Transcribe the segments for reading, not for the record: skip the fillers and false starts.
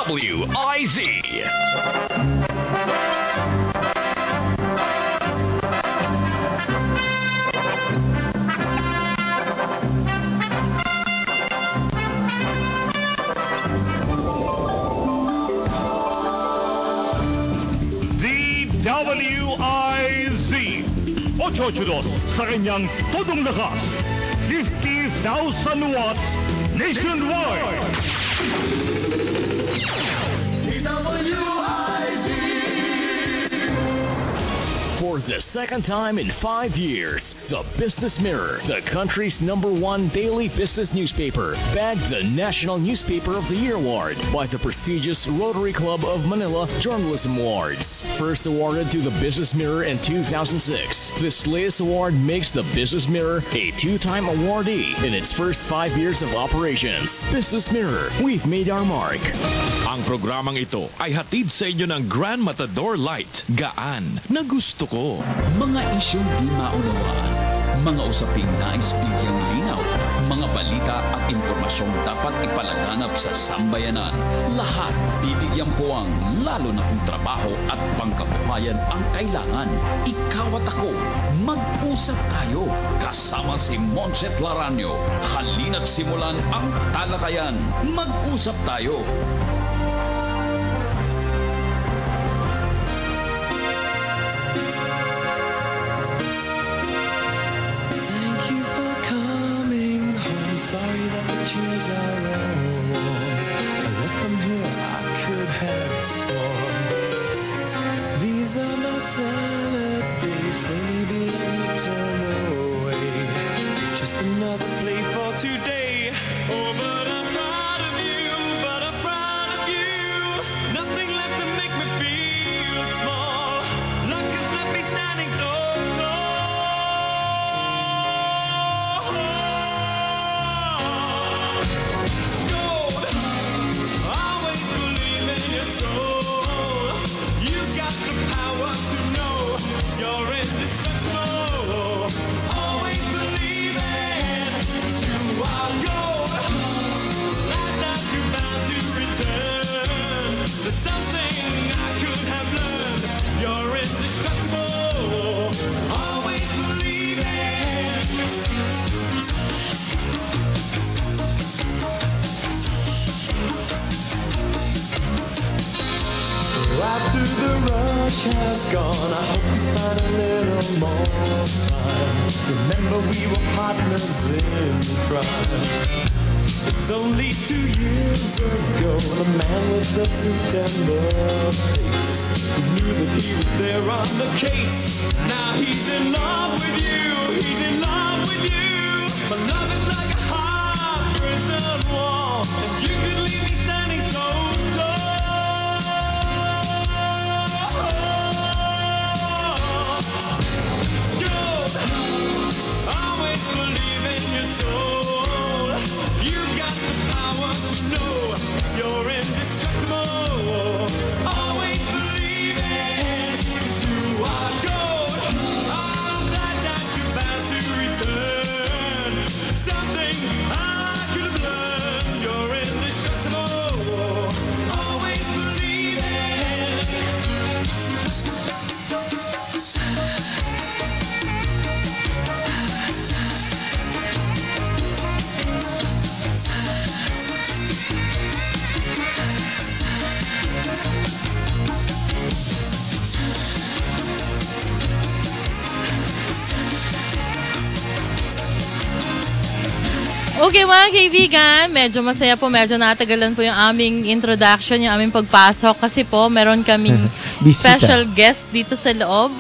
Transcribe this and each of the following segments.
DWIZ. DWIZ 882 sa kanyang todong lakas, 50,000 watts nationwide. For the second time in 5 years, the Business Mirror, the country's #1 daily business newspaper, bagged the National Newspaper of the Year award by the prestigious Rotary Club of Manila Journalism Awards. First awarded to the Business Mirror in 2006, this latest award makes the Business Mirror a 2-time awardee in its first 5 years of operations. Business Mirror, we've made our mark. Ang programang ito ay hatid sa inyo ng Grand Matador Light, gaan na gusto ko. Mga isyong di maunawaan, mga usaping nais bigyang linaw, mga balita at impormasyong dapat ipalaganap sa sambayanan. Lahat bibigyan po ang lalo na kung trabaho at pangkabuhayan ang kailangan. Ikaw at ako, mag-usap tayo kasama si Monset Laranyo. Halina't simulan ang talakayan. Mag-usap tayo. After the rush has gone, I hope you find a little more time. Remember we were partners in crime. It's only 2 years ago, the man with the September face, who knew that he was there on the case. Now he's in love with you, he's in love with you. My love is like a hard prison wall, and you could leave me standing so tall. Okay mga kaibigan, medyo masaya po, medyo natagalan po yung aming introduction, yung aming pagpasok kasi po meron kaming special guest dito sa loob.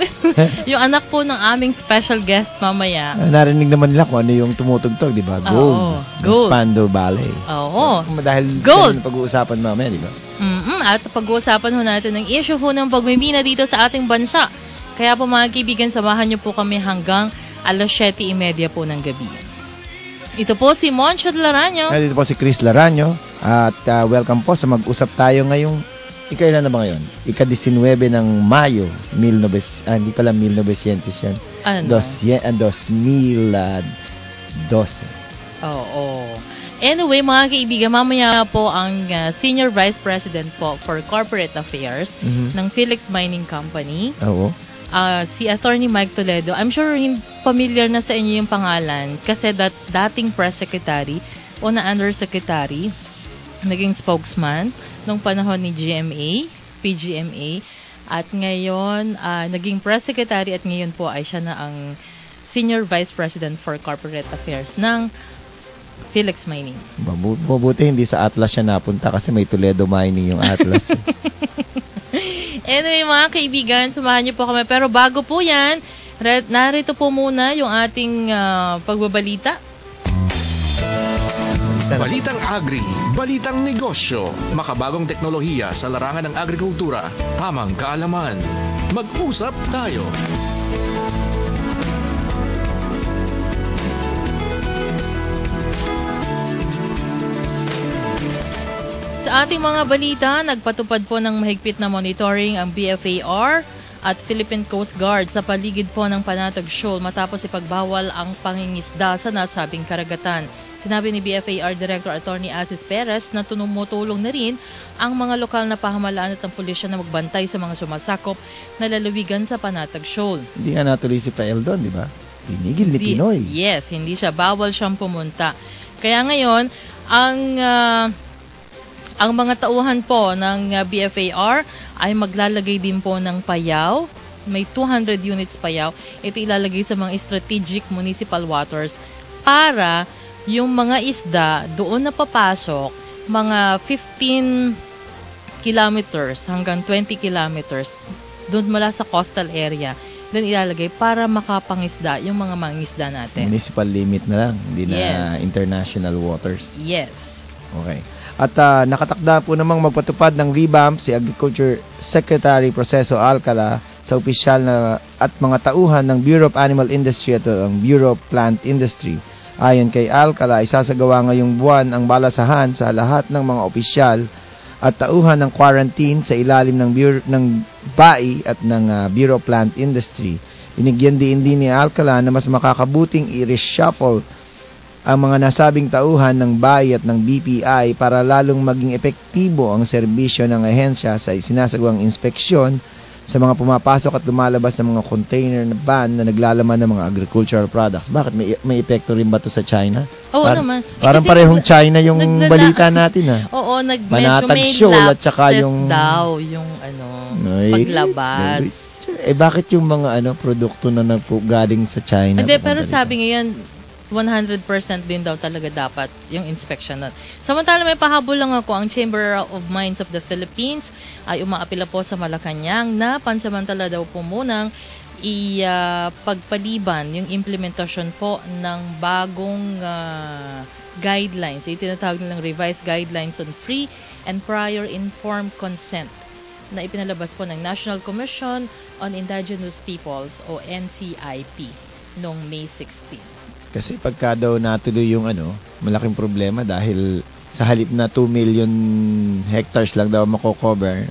Yung anak po ng aming special guest mamaya. Narinig naman nila kung ano yung tumutugtog, di ba? Gold. Gold. Spandau Ballet. Oo. Dahil Gold. pag-uusapan mamaya, di ba? At pag-uusapan ho natin ng issue ho ng pagmimina dito sa ating bansa. Kaya po mga kaibigan, samahan niyo po kami hanggang 7:30 po ng gabi. Ito po si Monchot Laranyo. Dito po si Chris Laranyo. At welcome po sa mag-usap tayo ngayong, ikailan na ba ngayon? Ika-19 ng Mayo, hindi pala 1900 yan. Ano? 2012. Oo. Anyway, mga kaibigan, mamaya po ang Senior Vice President po for Corporate Affairs ng Philex Mining Company. Oo. Si Attorney Mike Toledo. I'm sure familiar na sa inyo yung pangalan kasi dating press secretary o na undersecretary, naging spokesman nung panahon ni PGMA, at ngayon naging press secretary at ngayon po ay siya na ang Senior Vice President for Corporate Affairs ng Philex Mining. Mabuti hindi sa Atlas siya napunta kasi may Toledo Mining yung Atlas. Anyway, mga kaibigan, samahan niyo po kami. Pero bago po yan, narito po muna yung ating pagbabalita. Balitang Agri, Balitang Negosyo, makabagong teknolohiya sa larangan ng agrikultura, tamang kaalaman. Mag-usap tayo. Sa ating mga balita, nagpatupad po ng mahigpit na monitoring ang BFAR at Philippine Coast Guard sa paligid po ng Panatag Shoal matapos ipagbawal ang pangingisda sa nasabing karagatan. Sinabi ni BFAR Director Attorney Asis Perez na tumutulong na rin ang mga lokal na pamahalaan at ang pulisya na magbantay sa mga sumasakop na lalawigan sa Panatag Shoal. Hindi nga natuloy si Pael doon, di ba? Tinigil ni Pinoy. Yes, hindi siya. Bawal siyang pumunta. Kaya ngayon, ang mga tauhan po ng BFAR ay maglalagay din po ng payaw. May 200 units payaw. Ito ilalagay sa mga strategic municipal waters para yung mga isda doon na papasok, mga 15 kilometers hanggang 20 kilometers doon mula sa coastal area, doon ilalagay para makapangisda yung mga mangisda natin. Municipal limit na lang, hindi na international waters. Yes. Okay. At nakatakda po namang magpatupad ng revamp si Agriculture Secretary Proceso Alcala sa opisyal na at mga tauhan ng Bureau of Animal Industry at ang Bureau of Plant Industry. Ayon kay Alcala, isasagawa ngayong buwan ang balasahan sa lahat ng mga opisyal at tauhan ng quarantine sa ilalim ng BAI at ng Bureau of Plant Industry. Binigyan din ni Alcala na mas makakabuting i-reshuffle ang mga nasabing tauhan ng BAI at ng BPI para lalong maging epektibo ang serbisyo ng ahensya sa sinasagawang inspeksyon sa mga pumapasok at lumalabas ng mga container na van na naglalaman ng mga agricultural products. Bakit? May epekto rin ba ito sa China? Oo naman. Parang parehong China yung balita natin ha. Oo, Panatag Shoal at saka yung daw yung paglabas. Bakit yung mga produkto na galing sa China? Hindi, pero sabi ngayon 100% din daw talaga dapat yung inspection nun. Samantala may pahabol lang ako, ang Chamber of Mines of the Philippines ay umaapila po sa Malacanang na pansamantala daw po munang pagpaliban yung implementasyon po ng bagong guidelines. Itinatawag nilang revised guidelines on free and prior informed consent na ipinalabas po ng National Commission on Indigenous Peoples o NCIP noong May 16. Kasi pagka daw natuloy yung malaking problema dahil sa halip na 2 million hectares lang daw mako-cover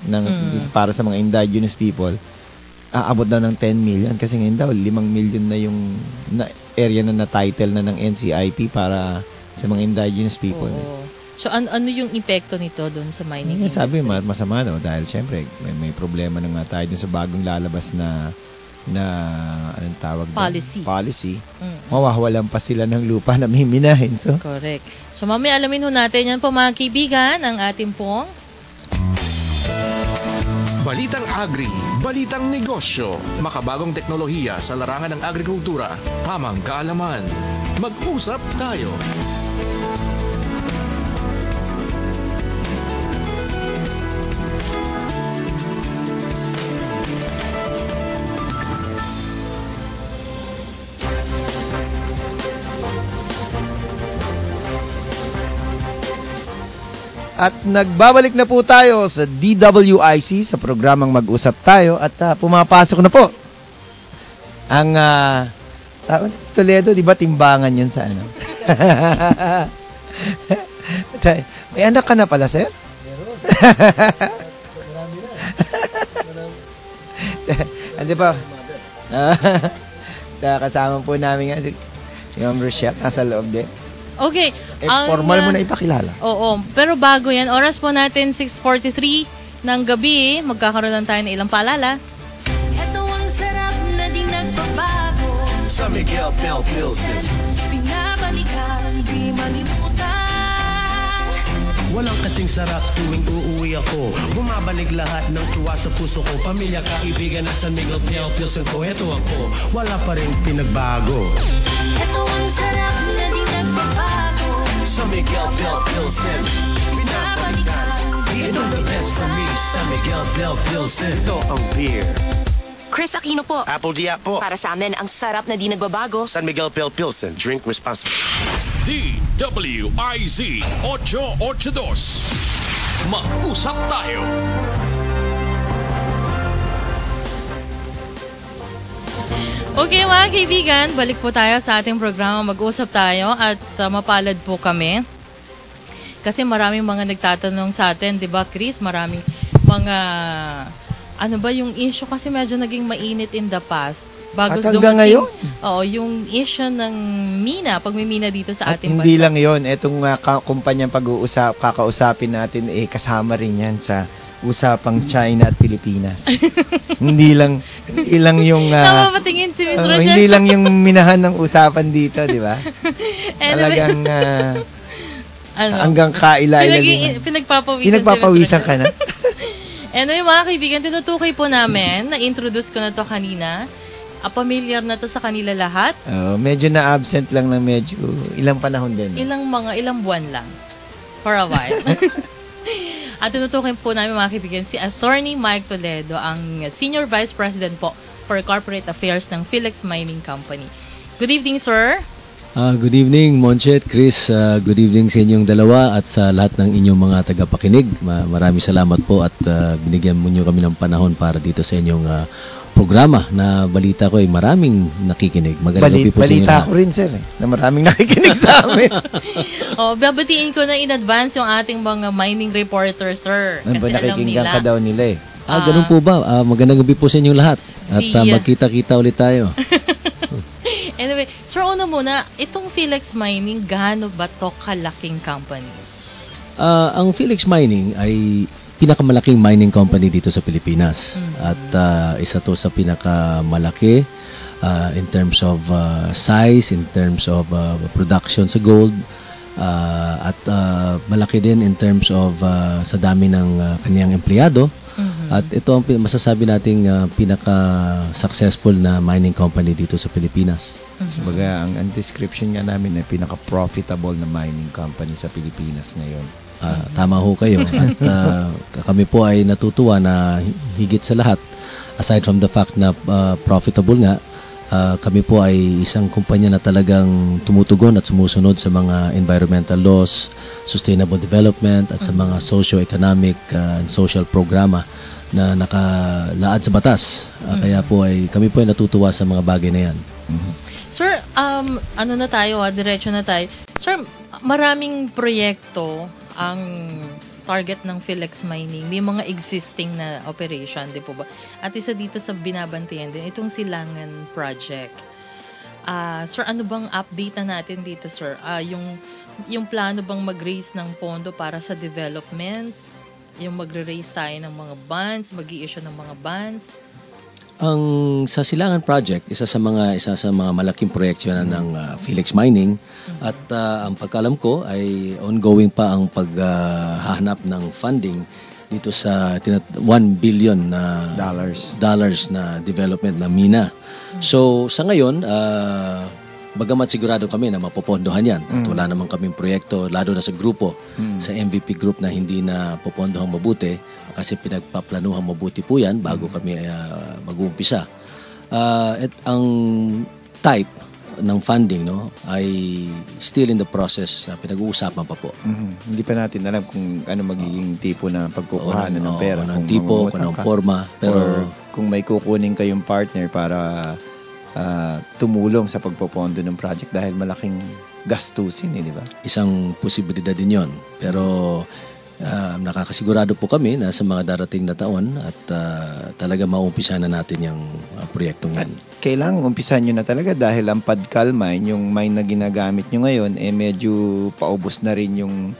para sa mga indigenous people, aabot daw ng 10 million kasi ngayon daw 5 million na yung area na na-title na ng NCIP para sa mga indigenous people. Oo. So ano yung epekto nito doon sa mining industry? Sabi masama daw dahil siyempre may problema na nga tayo dun sa bagong lalabas na anong tawag policy. Mawawalan pa sila ng lupa na miminahin. So. Correct. So mamaya alamin ho natin yan po mga kaibigan, ang ating pong Balitang Agri, Balitang Negosyo, makabagong teknolohiya sa larangan ng agrikultura, tamang kaalaman. Mag-usap tayo. At nagbabalik na po tayo sa DWIC sa programang Mag-usap Tayo at pumapasok na po ang Toledo, di ba timbangan yun sa May anak ka na pala, sir? Hindi pa. Kasama po namin nga si Ma'am Rochelle, nasa loob din. Okay. Formal mo na ipakilala. Oo. Pero bago yan, oras po natin 6:43 ng gabi. Magkakaroon lang tayo ng ilang paalala. Ito ang sarap na di nagbabago. San Miguel Pale Pilsen. Pinabalikan, di malimutan. Walang kasing sarap tuwing uuwi ako. Bumabalik lahat ng tuwa sa puso ko. Pamilya, kaibigan at San Miguel Pale Pilsen ko. Ito ako, wala pa rin pinagbago. Ito ang sarap na di nagbabago. San Miguel Pale Pilsen. Pinabalikan, Ito the best for me. San Miguel Pale Pilsen. Ito ang beer. Chris Aquino po. Apple Dia po. Para sa amin, ang sarap na di nagbabago. San Miguel Pale Pilsen. Drink responsibly. DWIZ 882. Mag-usap tayo. Okay mga kaibigan, balik po tayo sa ating programa. Mag-usap tayo at mapalad po kami. Kasi maraming mga nagtatanong sa atin, di ba Chris? Maraming mga, ano ba yung issue? Kasi medyo naging mainit in the past. Bago At hanggang ngayon? Oo, yung issue ng mina, pagmimina dito sa At ating hindi bansa. lang yon, etong kumpanyang kakausapin natin, kasama rin yan sa usapang China at Pilipinas. hindi lang yung Tama ba tingin si Miss Rochelle? hindi lang yung minahan ng usapan dito, di ba? Talagang hanggang kaila-ila. Pinagpapawisan ka na. Anyway, mga kaibigan, tinutukoy po namin, na-introduce ko na to kanina. Familiar na to sa kanila lahat. Medyo na-absent lang ng medyo ilang panahon din. Ilang buwan lang. For a while. At tinutukoy po namin, mga kaibigan, si Attorney Mike Toledo, ang Senior Vice President po for Corporate Affairs ng Philex Mining Company. Good evening, sir. Good evening, Monchet, Chris. Good evening sa inyong dalawa at sa lahat ng inyong mga tagapakinig. Maraming salamat po at binigyan mo niyo kami ng panahon para dito sa inyong programa na balita ko ay maraming nakikinig. Balita ko rin, sir, na maraming nakikinig sa amin. Babatiin ko na in advance yung ating mga mining reporters, sir. Kasi nakikinggan ka daw nila ganun po ba? Magandang gabi po sa inyong lahat. At magkita-kita ulit tayo. Anyway, sir, una muna, itong Philex Mining, gaano ba to kalaking company? Ang Philex Mining ay pinakamalaking mining company dito sa Pilipinas. At isa to sa pinakamalaki in terms of size, in terms of production sa gold, at malaki din in terms of sa dami ng kaniyang empleyado. At ito ang masasabi nating pinaka-successful na mining company dito sa Pilipinas. Sabaga, ang description nga namin ay pinaka-profitable na mining company sa Pilipinas ngayon. Tama ho kayo. At kami po ay natutuwa na higit sa lahat, aside from the fact na profitable nga, kami po ay isang kumpanya na talagang tumutugon at sumusunod sa mga environmental laws, sustainable development, at sa mga socio-economic and social programa na nakalaad sa batas. Kaya po ay kami po ay natutuwa sa mga bagay na yan. Sir, ano na tayo, diretso na tayo. Sir, maraming proyekto ang target ng Philex Mining. May mga existing na operation, di po ba? At isa dito sa binabantayan din, itong Silangan Project. Sir, ano bang update na natin dito, sir? Yung plano bang mag-raise ng pondo para sa development? Yung magre-raise tayo ng mga bonds, mag-i-issue ng mga bonds? Ang sa Silangan Project, isa sa mga malaking proyekto ng Philex Mining, at ang pagkalam ko ay ongoing pa ang paghahanap ng funding dito sa 1 billion na dollars na development na mina. So sa ngayon, bagamat sigurado kami na mapopondohan yan at wala naman kaming proyekto, lalo na sa grupo, sa MVP group na hindi na popondohan mabuti kasi pinagpaplanuhan mabuti po yan bago kami mag-uumpisa. At ang type ng funding ay still in the process, pinag-uusapan pa po. Hindi pa natin alam kung ano magiging tipo na pagkukuhanan ng pera. Kung tipo, kung anong forma. Pero kung may kukunin kayong partner para tumulong sa pagpopondo ng project dahil malaking gastusin, di ba? Isang posibilidad din yon. Pero nakakasigurado po kami na sa mga darating na taon at talaga mauumpisa na natin yung proyektong yan. At kailangan umpisahan nyo na talaga dahil ang Padcal mine, yung mine na ginagamit nyo ngayon, medyo paubos na rin yung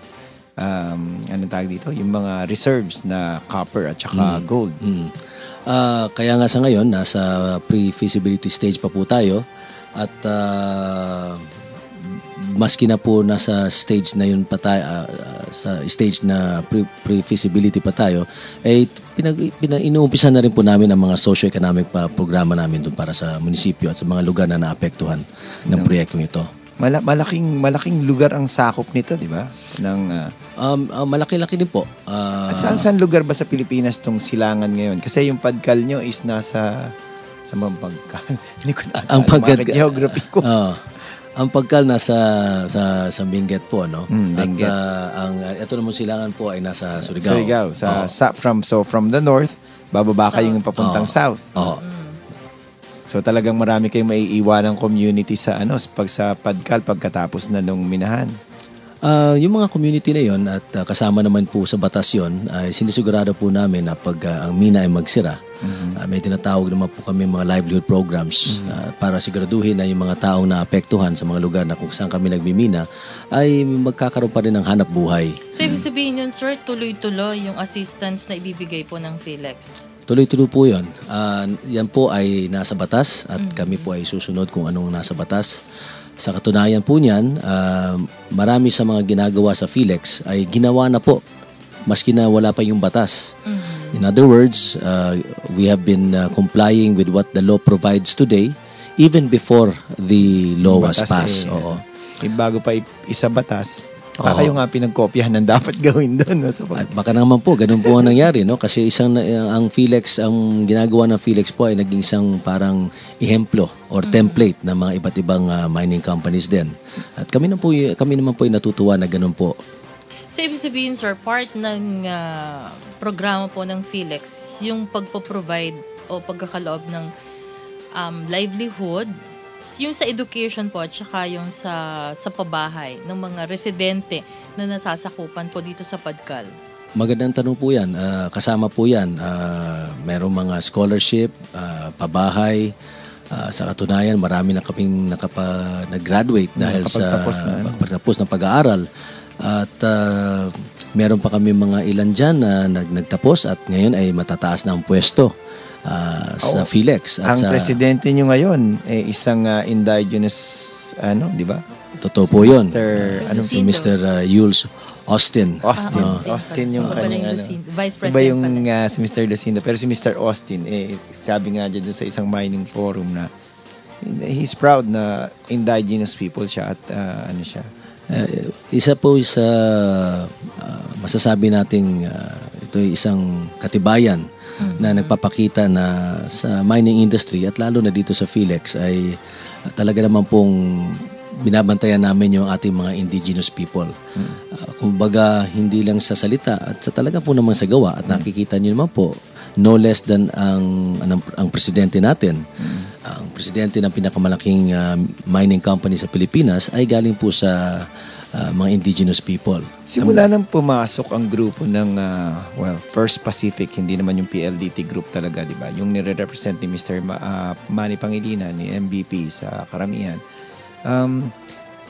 anong tawag dito? Yung mga reserves na copper at saka gold. Kaya nga sa ngayon, nasa pre-feasibility stage pa po tayo at maski na po nasa stage na yun pa tayo, sa stage na pre-feasibility pa tayo, inuumpisa na rin po namin ang mga socio-economic programa namin doon para sa munisipyo at sa mga lugar na naapektuhan ng proyektong ito. Malaking lugar ang sakop nito, di ba? Malaki-laki din po. Saan lugar ba sa Pilipinas tong silangan ngayon? Kasi yung Padcal nyo is nasa mga Padcal. Hindi ko na geography ko. Ang Padcal nasa sa Benguet po, no? Benguet. At ito naman silangan po ay nasa Surigao. From the north, bababa kayong papuntang south. So talagang marami kayong maiiwan ng community sa sa Padcal pagkatapos na nung minahan. Yung mga community na yon at kasama naman po sa batas yon ay sinisigurado po namin na pag ang mina ay magsira, may tinatawag naman po kami mga livelihood programs para siguraduhin na yung mga taong naapektuhan sa mga lugar na kung saan kami nagmimina ay magkakaroon pa rin ng hanap buhay. So ibig sabihin yun, sir, tuloy-tuloy yung assistance na ibibigay po ng Philex? Tuloy-tuloy po yun. Yan po ay nasa batas at kami po ay susunod kung anong nasa batas. Sa katunayan po niyan, marami sa mga ginagawa sa Philex ay ginawa na po maski na wala pa yung batas. In other words, we have been complying with what the law provides today even before the law was passed. Bago pa isa batas, kayo nga pinagkopyahan ng dapat gawin doon. No? Baka naman po, ganun po ang nangyari. No? Kasi ang Philex, ang ginagawa ng Philex po ay naging isang parang ehemplo or template ng mga iba't ibang mining companies din. At kami naman po ay natutuwa na ganun po. So, ibig sabihin, sir, part ng programa po ng Philex, yung pagpo-provide o pagkakaloob ng livelihood, yung sa education po at saka yung sa pabahay ng mga residente na nasasakupan po dito sa Padcal. Magandang tanong po yan. Kasama po yan. Merong mga scholarship, pabahay. Sa katunayan, marami na kaming nag-graduate dahil sa pagtapos ng pag-aaral. At meron pa kami mga ilan dyan na nagtapos at ngayon ay matataas na ang pwesto sa Philex. At ang presidente nyo ngayon isang indigenous, di ba? Totoo po yun. Si Mr. Yules Austin. Austin yung kanyang Vice President. Iba yung si Mr. Lucinda. Pero si Mr. Austin, sabi nga dyan sa isang mining forum na he's proud na indigenous people siya at siya. Isa po sa masasabi nating ito ay isang katibayan na nagpapakita na sa mining industry at lalo na dito sa Philex ay talaga naman pong binabantayan namin yung ating mga indigenous people. Kumbaga, hindi lang sa salita at sa talaga po naman sa gawa at nakikita niyo naman po, no less than ang presidente natin. Ang presidente ng pinakamalaking mining company sa Pilipinas ay galing po sa mga indigenous people. Simula nang pumasok ang grupo ng First Pacific, hindi naman yung PLDT group talaga, di ba? Yung nire-represent ni Mr. Manny Pangilinan, ni MVP sa karamihan.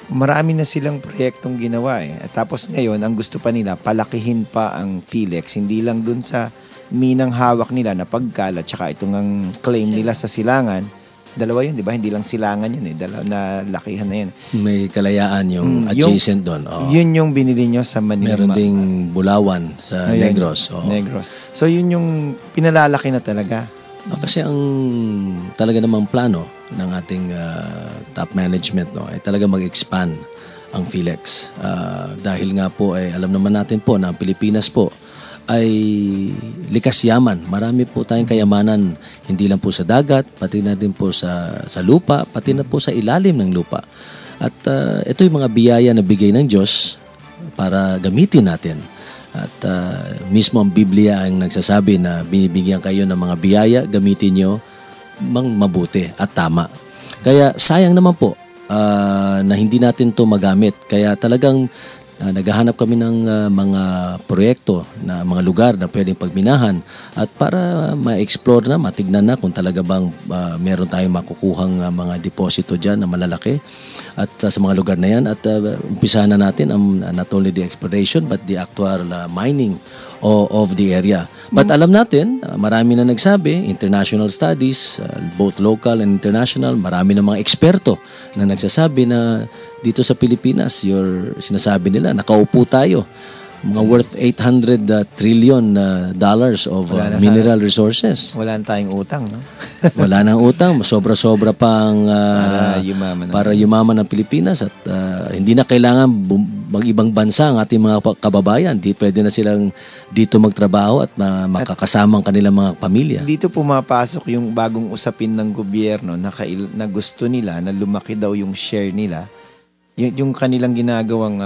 Marami na silang proyektong ginawa At tapos ngayon, ang gusto pa nila, palakihin pa ang Philex. Hindi lang dun sa minang hawak nila na Padcal at saka itong ang claim nila sa silangan. Dalawa yun, di ba? Hindi lang silangan yun Dalawa na lakihan na yun. May Kalayaan yung adjacent doon. Yun yung binili nyo sa Manila. Meron ding Bulawan sa Negros. Negros. So yun yung pinalalaki na talaga. Kasi ang talaga namang plano ng ating top management ay talaga mag-expand ang Philex. Dahil nga po ay alam naman natin po na ang Pilipinas po ay likas yaman. Marami po tayong kayamanan, hindi lang po sa dagat, pati na din po sa lupa, pati na po sa ilalim ng lupa. At ito yung mga biyaya na bigay ng Diyos para gamitin natin. At mismo ang Biblia ang nagsasabi na binibigyan kayo ng mga biyaya, gamitin nyo mang mabuti at tama. Kaya sayang naman po na hindi natin to magamit. Kaya talagang naghahanap kami ng mga proyekto na mga lugar na pwedeng pagminahan at para ma-explore na, matignan na kung talaga bang meron tayong makukuhang mga deposito dyan na malalaki at sa mga lugar na yan at umpisahan na natin not only the exploration but the actual mining of the area. But alam natin, marami na nagsabi, international studies, both local and international, marami na mga eksperto na nagsasabi na dito sa Pilipinas, sinasabi nila, nakaupo tayo. Mga worth 800 trillion dollars of mineral resources. Wala na tayong utang, no? Wala nang utang. Sobra-sobra pang para yumaman ang Pilipinas at hindi na kailangan mag-ibang bansa ang ating mga kababayan. Di pwede na silang dito magtrabaho at makakasama ang kanilang mga pamilya. Dito pumapasok yung bagong usapin ng gobyerno na gusto nila na lumaki daw yung share nila. Yung kanilang ginagawang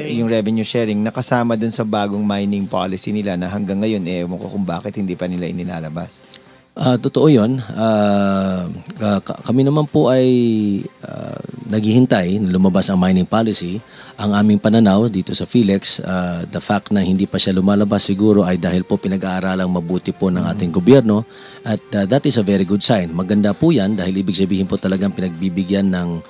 yung revenue sharing nakasama dun sa bagong mining policy nila na hanggang ngayon ewan ko kung bakit hindi pa nila inilalabas. Totoo yun. Kami naman po ay naghihintay na lumabas ang mining policy. Ang aming pananaw dito sa Philex, the fact na hindi pa siya lumalabas siguro ay dahil po pinag-aaralang mabuti po ng ating gobyerno at that is a very good sign. Maganda po yan dahil ibig sabihin po talagang pinagbibigyan ng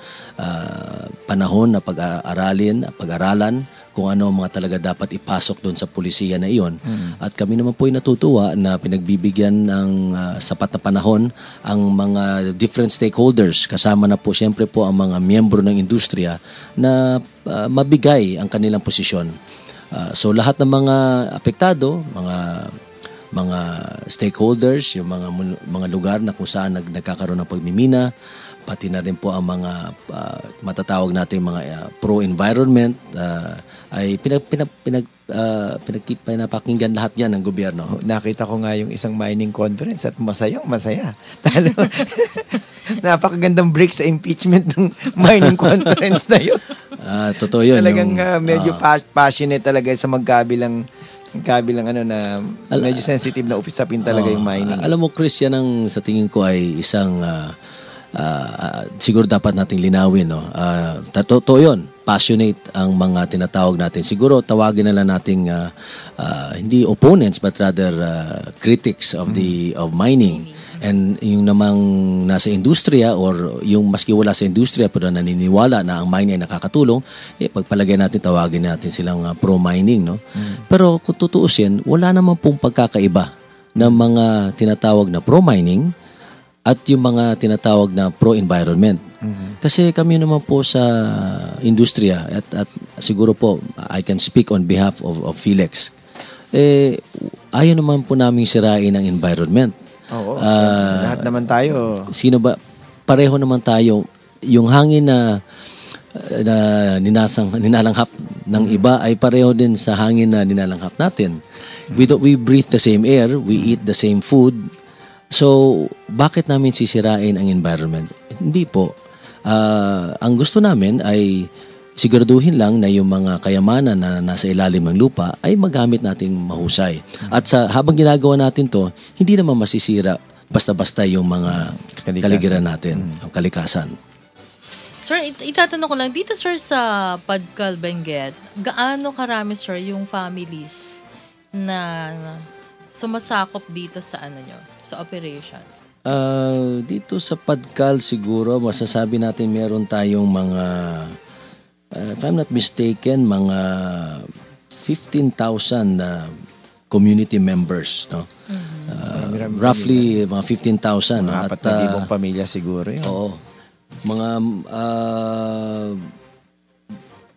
panahon na pag-aralan kung ano mga talaga dapat ipasok doon sa pulisiya na iyon. At kami naman po ay natutuwa na pinagbibigyan ng sapat na panahon ang mga different stakeholders. Kasama na po siyempre po ang mga miyembro ng industriya na mabigay ang kanilang posisyon. So lahat ng mga apektado, mga stakeholders, yung mga lugar na kung saan nagkakaroon ng pagmimina, pati na rin po ang mga matatawag natin mga pro-environment ay pinapakinggan lahat yan ng gobyerno. Nakita ko nga yung isang mining conference at masaya. Napakagandang break sa impeachment ng mining conference na yun. Totoo yun. Talagang medyo passionate talaga sa magkabilang na medyo sensitive na usapin talaga yung mining. Alam mo, Chris, yan ang sa tingin ko ay isang siguro dapat nating linawin, no? Totoo yun. Passionate ang mga tinatawag natin. Siguro tawagin na lang nating hindi opponents but rather critics of mining. And yung namang nasa industriya or yung maski wala sa industriya pero naniniwala na ang mining ay nakakatulong, pagpalagay natin, tawagin natin silang pro-mining, no? Pero kung tutuusin, wala naman pong pagkakaiba ng mga tinatawag na pro-mining at yung mga tinatawag na pro-environment. Kasi kami naman po sa industriya at siguro po I can speak on behalf of Philex. Ayaw naman po namin sirain ang environment. Oo, lahat naman tayo. Sino ba? Pareho naman tayo. Yung hangin na ninalanghap ng iba ay pareho din sa hangin na ninalanghap natin. We breathe the same air, we eat the same food. So, bakit namin sisirain ang environment? Hindi po. Ang gusto namin ay siguraduhin lang na yung mga kayamanan na nasa ilalim ng lupa ay magamit nating mahusay. At habang ginagawa natin to, hindi naman masisira basta-basta yung mga kaligiran natin, ang kalikasan. Sir, itatanong ko lang, dito sir sa Padcal Benguet, gaano karami sir yung families na sumasakop dito sa sa operation? Dito sa Padcal siguro masasabi natin meron tayong mga if I'm not mistaken mga 15,000 community members, no? Roughly mga 15,000, no? At 4,000 pamilya siguro yun. Oo.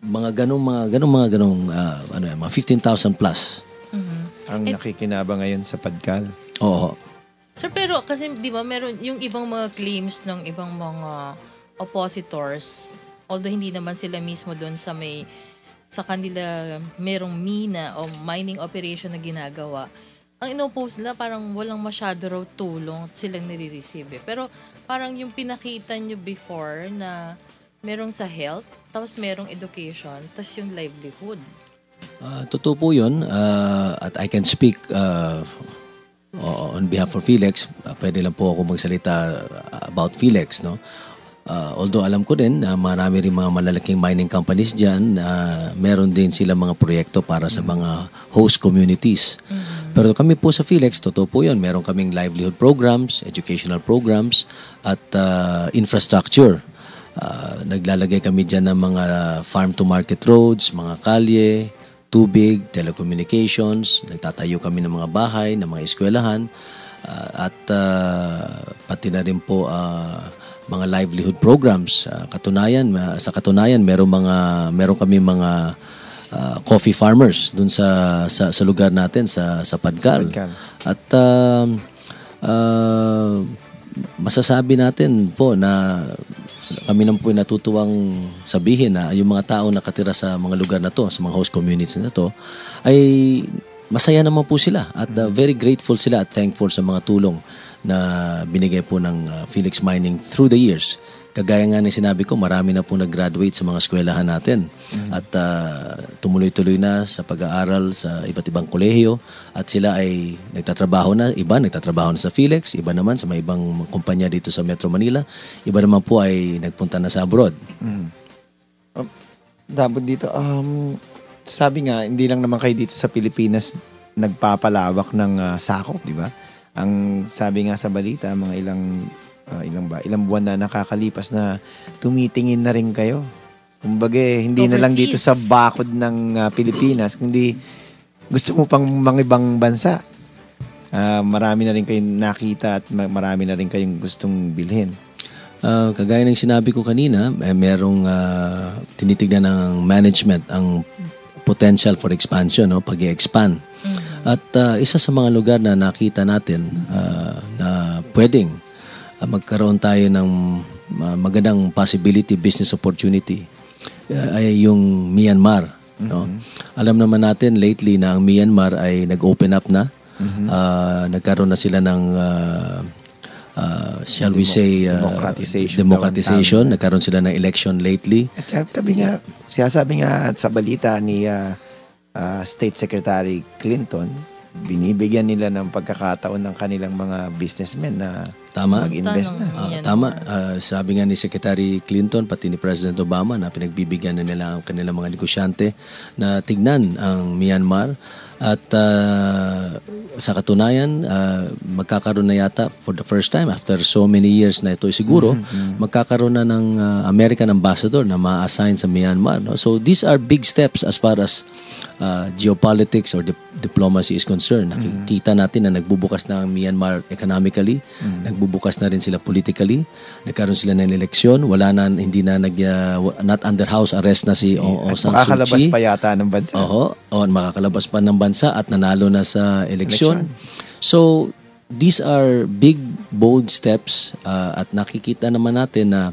Mga ganong mga 15,000 plus. Ang nakikinabang ngayon sa Padcal. Oo. Sir, pero kasi di ba meron yung ibang mga claims ng ibang mga oppositors, although hindi naman sila mismo doon sa kanila merong mina o mining operation na ginagawa. Ang ino-post nila parang walang masyado raw tulong silang nire-receive. Pero parang yung pinakita nyo before na merong sa health, tapos merong education, tapos yung livelihood. Totoo po yun. At I can speak on behalf of Philex. Pwede lang po ako magsalita about Philex, no? Although alam ko din na marami rin mga malalaking mining companies dyan na meron din sila mga proyekto para sa mga host communities. Pero kami po sa Philex, totoo po yun, meron kaming livelihood programs, educational programs, at infrastructure. Naglalagay kami dyan ng mga farm-to-market roads, mga kalye, tubig, telecommunications, nagtatayo kami ng mga bahay, ng mga eskwelahan, at pati na rin po mga livelihood programs. Sa katunayan meron kami mga coffee farmers dun sa lugar natin sa Padcal. At masasabi natin po na kami naman po natutuwang sabihin na yung mga tao nakatira sa mga lugar na to, sa mga host communities na to, ay masaya naman po sila at very grateful sila at thankful sa mga tulong na binigay po ng Philex Mining through the years. Kagaya nga ng sinabi ko, marami na po nag-graduate sa mga eskwelahan natin at tumuloy-tuloy na sa pag-aaral sa iba't ibang kolehiyo at sila ay nagtatrabaho na, iba nagtatrabaho na sa Philex, iba naman sa may ibang kumpanya dito sa Metro Manila, iba naman po ay nagpunta na sa abroad. Dapat dito, sabi nga, hindi lang naman kayo dito sa Pilipinas nagpapalawak ng sakop, di ba? Ang sabi nga sa balita, mga ilang buwan na nakakalipas na tumitingin na rin kayo. Kumbaga, hindi overseas na lang dito sa bakod ng Pilipinas, kundi gusto mo pang mga ibang bansa. Marami na rin kayong nakita at marami na rin kayong gustong bilhin. Kagaya ng sinabi ko kanina, merong tinitignan ng management ang potential for expansion, no? Pag-i-expand. At isa sa mga lugar na nakita natin na pwedeng magkaroon tayo ng magandang possibility, business opportunity ay yung Myanmar. No? Alam naman natin lately na ang Myanmar ay nag-open up na. Nagkaroon na sila ng shall we say democratization. Nagkaroon sila ng election lately. At sabi nga sa balita ni State Secretary Clinton, binibigyan nila ng pagkakataon ng kanilang mga businessmen na mag-invest na. Tama. Sabi nga ni Secretary Clinton, pati ni President Obama, na pinagbibigyan na nila ang kanilang mga negosyante na tignan ang Myanmar. At sa katunayan, magkakaroon na yata for the first time after so many years na ito siguro, magkakaroon na ng American ambassador na ma-assign sa Myanmar. No? So these are big steps as far as geopolitics or diplomacy is concerned. Nakikita natin na nagbubukas na ang Myanmar economically, nagbubukas na rin sila politically, nagkaroon sila ng eleksyon, not under house arrest na si Aung San Suu Kyi. Makakalabas pa yata ng bansa. Makakalabas pa ng bansa at nanalo na sa eleksyon. So, these are big, bold steps at nakikita naman natin na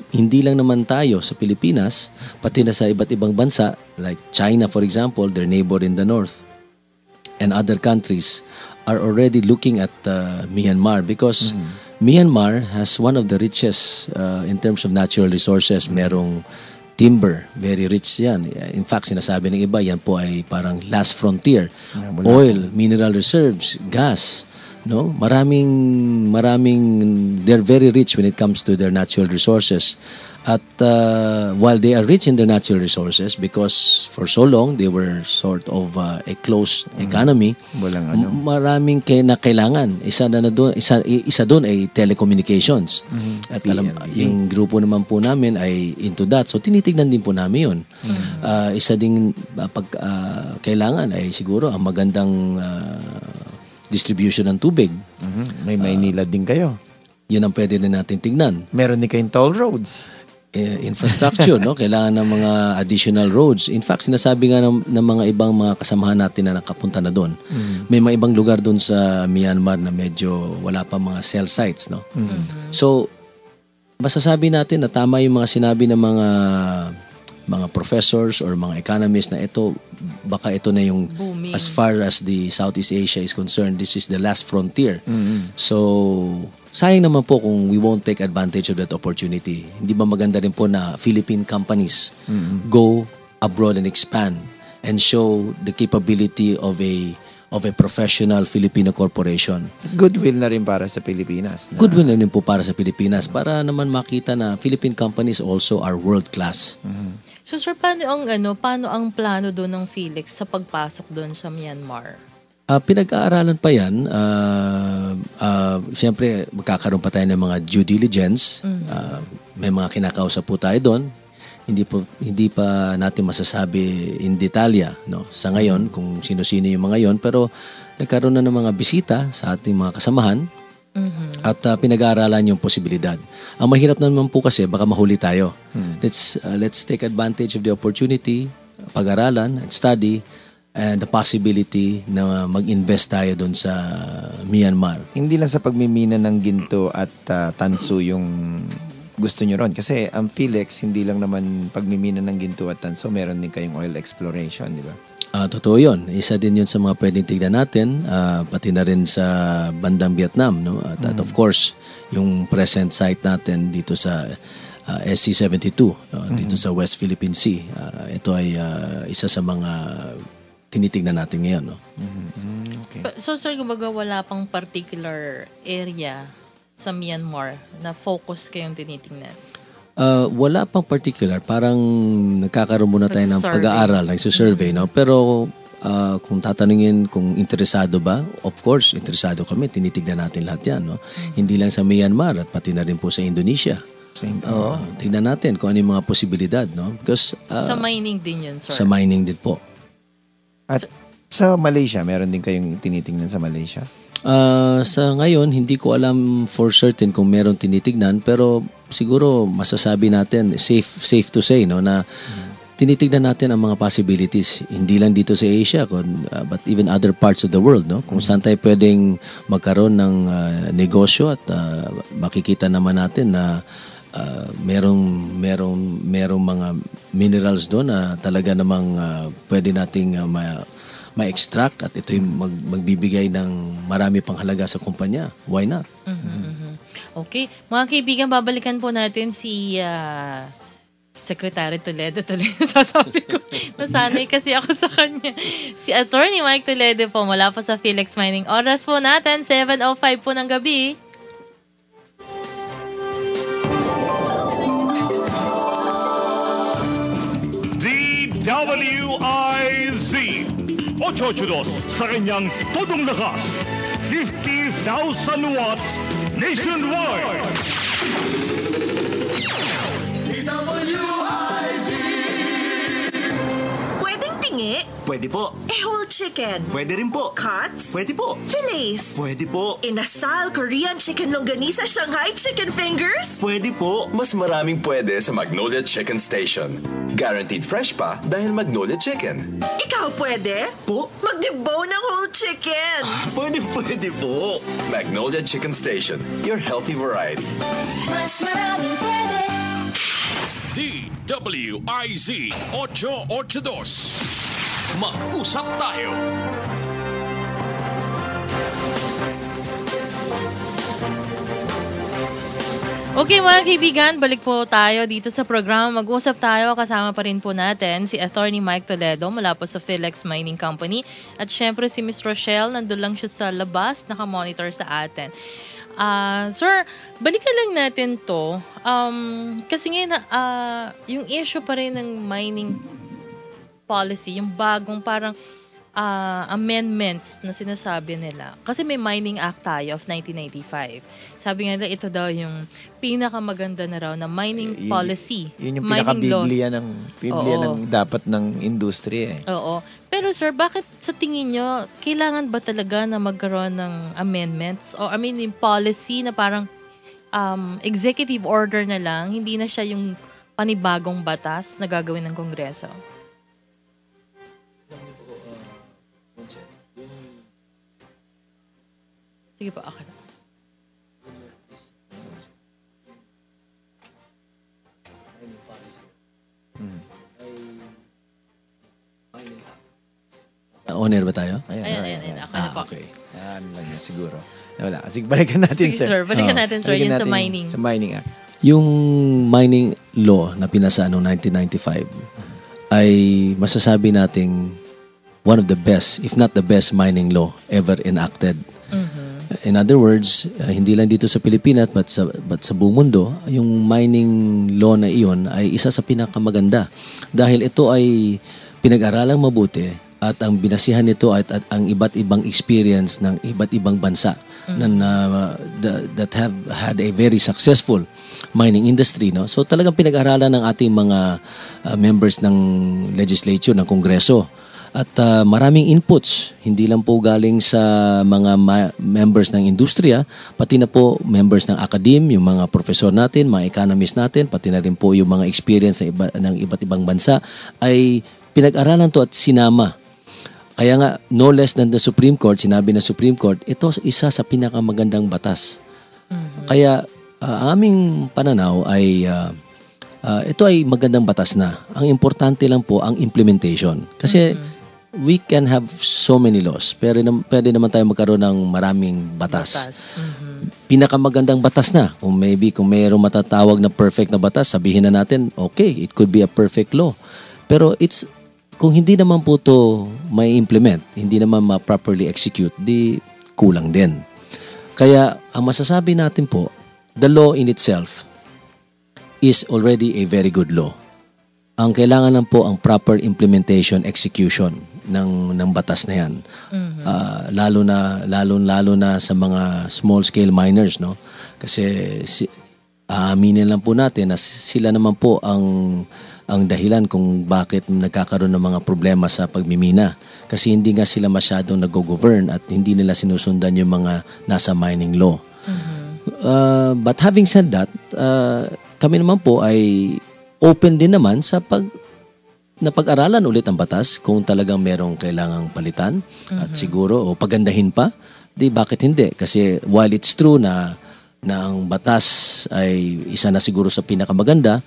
hindi lang naman tayo sa Pilipinas, pati na sa iba't ibang bansa, like China for example, their neighbor in the north, and other countries are already looking at Myanmar because Myanmar has one of the richest in terms of natural resources. Merong timber, very rich yan. In fact, sinasabi ng iba, yan po ay parang last frontier. Oil, mineral reserves, gas, no? Maraming they're very rich when it comes to their natural resources. At while they are rich in their natural resources because for so long they were sort of a closed economy, maraming kailangan. Isa doon ay telecommunications. At yung grupo naman po namin ay into that. So tinitignan din po namin yun. Isa ding kailangan ay siguro ang magandang distribution ng tubig. May Maynila din kayo. Yun ang pwede na natin tignan. Meron din kayong toll roads. Infrastructure, no? Kailangan ng mga additional roads. In fact, sinasabi nga ng mga ibang mga kasamahan natin na nakapunta na doon. May mga ibang lugar doon sa Myanmar na medyo wala pa mga cell sites, no? So, masasabi natin na tama yung mga sinabi ng mga professors or mga economists na ito, baka ito na yung booming. As far as the Southeast Asia is concerned, this is the last frontier. So, sayang naman po kung we won't take advantage of that opportunity. Hindi ba maganda rin po na Philippine companies go abroad and expand and show the capability of a of a professional Filipino corporation. Goodwill na rin para sa Pilipinas. Goodwill na rin po para sa Pilipinas para naman makita na Philippine companies also are world class. So sir, paano ang plano doon ng Felix sa pagpasok doon sa Myanmar? Pinag-aaralan pa yan. Siyempre, magkakaroon pa tayo ng mga due diligence. May mga kinakausap po tayo doon. Hindi pa natin masasabi in detalya, no, sa ngayon kung sino-sino yung mga yon, pero nagkaroon na ng mga bisita sa ating mga kasamahan at pinag-aaralan yung posibilidad. Ang mahirap naman po kasi baka mahuli tayo. Let's take advantage of the opportunity, pag-aralan and study and the possibility na mag-invest tayo doon sa Myanmar. Hindi lang sa pagmimina ng ginto at tanso yung gusto nyo ron. Kasi ang Felix, hindi lang naman pagmimina ng ginto at tanso, meron din kayong oil exploration, di ba? Totoo yun. Isa din yun sa mga pwedeng tignan natin, pati na rin sa bandang Vietnam. No? At of course, yung present site natin dito sa SC-72, no? Dito sa West Philippine Sea. Ito ay isa sa mga tinitignan natin ngayon. No? Okay. So sir, kumbaga wala pang particular area sa Myanmar na focus kayong tinitingnan? Wala pang particular. Parang nagkakaroon muna tayo ng pag-aaral, nagsusurvey. No? Pero kung tatanungin kung interesado ba, of course, interesado kami. Tinitignan natin lahat yan. No? Hindi lang sa Myanmar at pati na rin po sa Indonesia. Tignan natin kung ano yung mga posibilidad. No? Because, sa mining din yun, sir? Sa mining din po. At sa Malaysia, meron din kayong tinitingnan sa Malaysia? Sa ngayon, hindi ko alam for certain kung meron tinitignan, pero siguro masasabi natin, safe to say, no, na tinitignan natin ang mga possibilities, hindi lang dito sa Asia, but even other parts of the world, no, kung saan tayo pwedeng magkaroon ng negosyo at makikita naman natin na merong mga minerals doon na talaga namang pwede nating ma-extract at ito yung magbibigay ng marami pang halaga sa kumpanya. Why not? Okay. Mga kaibigan, babalikan po natin si Secretary Toledo. Sasabi ko, nasanay kasi ako sa kanya. Si Attorney Mike Toledo po, mula po sa Felix Mining. Oras po natin, 7:05 po ng gabi. DWIZ 882 sa kanyang todong lakas, 50,000 watts nationwide. DWIZ. Pwedeng tingi? Pwede po. Whole chicken? Pwede rin po. Cuts? Pwede po. Fillets? Pwede po. Inasal, Korean chicken longganisa, Shanghai chicken fingers? Pwede po. Mas maraming pwede sa Magnolia Chicken Station. Guaranteed fresh pa dahil Magnolia Chicken. Ikaw pwede? Po? Mag-debone ng whole chicken. Pwede po. Magnolia Chicken Station, your healthy variety. Mas maraming pwede. DWIZ 882. Mag-usap tayo. Okay mga kaibigan, balik po tayo dito sa programa. Mag-usap tayo, kasama pa rin po natin si Attorney Mike Toledo mula po sa Felix Mining Company. At syempre si Ms. Rochelle, nandun lang siya sa labas, nakamonitor sa atin. Sir, balikan lang natin to. Kasi ngayon, yung issue pa rin ng mining policy, yung bagong parang amendments na sinasabi nila. Kasi may Mining Act tayo of 1995. Sabi nga nila, ito daw yung pinakamaganda na raw na mining policy. Yun yung pinaka-biblia ng dapat ng industry. Oo. Pero sir, bakit sa tingin nyo, kailangan ba talaga na magkaroon ng amendments? O yung policy na parang executive order na lang, hindi na siya yung panibagong batas na gagawin ng Kongreso? Sige po, okay. On-air ba tayo? Ayan. Okay. Ano lang yan, siguro. Wala. Sige, balikan natin, sir. Sige, sir. Balikan natin, sir. Yun sa mining. Sa Mining Act. Yung mining law na pinasa noong 1995 ay masasabi nating one of the best, if not the best mining law ever enacted. In other words, hindi lang dito sa Pilipinas but sa buong mundo, yung mining law na iyon ay isa sa pinakamaganda dahil ito ay pinag-aralang mabuti at ang binasihan nito at ang iba't ibang experience ng iba't ibang bansa that have had a very successful mining industry, no? So talagang pinag-aralan ng ating mga members ng legislature, ng Kongreso. At maraming inputs, hindi lang po galing sa mga members ng industriya, pati na po members ng academe, yung mga professor natin, mga economist natin, pati na rin po yung mga experience ng iba't ibang bansa, ay pinag-aralan to at sinama. Kaya nga, no less than the Supreme Court, sinabi ng Supreme Court, ito isa sa pinakamagandang batas. Kaya ang aming pananaw ay ito ay magandang batas na. Ang importante lang po ang implementation. Kasi we can have so many laws, pero pwede naman tayo magkaroon ng maraming batas. Pinakamagandang batas na. Kung mayroong matatawag na perfect na batas, sabihin na natin, okay, it could be a perfect law. Pero kung hindi naman po ito may implement, hindi naman ma-properly execute, di kulang din. Kaya ang masasabi natin po, the law in itself is already a very good law. Ang kailangan lang po ang proper implementation, execution ng batas na yan. Lalo na sa mga small scale miners, no? Kasi aaminin lang po natin na sila naman po ang dahilan kung bakit nagkakaroon ng mga problema sa pagmimina. Kasi hindi nga sila masyadong nag-govern at hindi nila sinusundan yung mga nasa mining law. But having said that, kami naman po ay open din naman sa pag-aralan ulit ang batas kung talagang merong kailangang palitan at siguro o pagandahin pa, di bakit hindi? Kasi while it's true na ang batas ay isa na siguro sa pinakamaganda,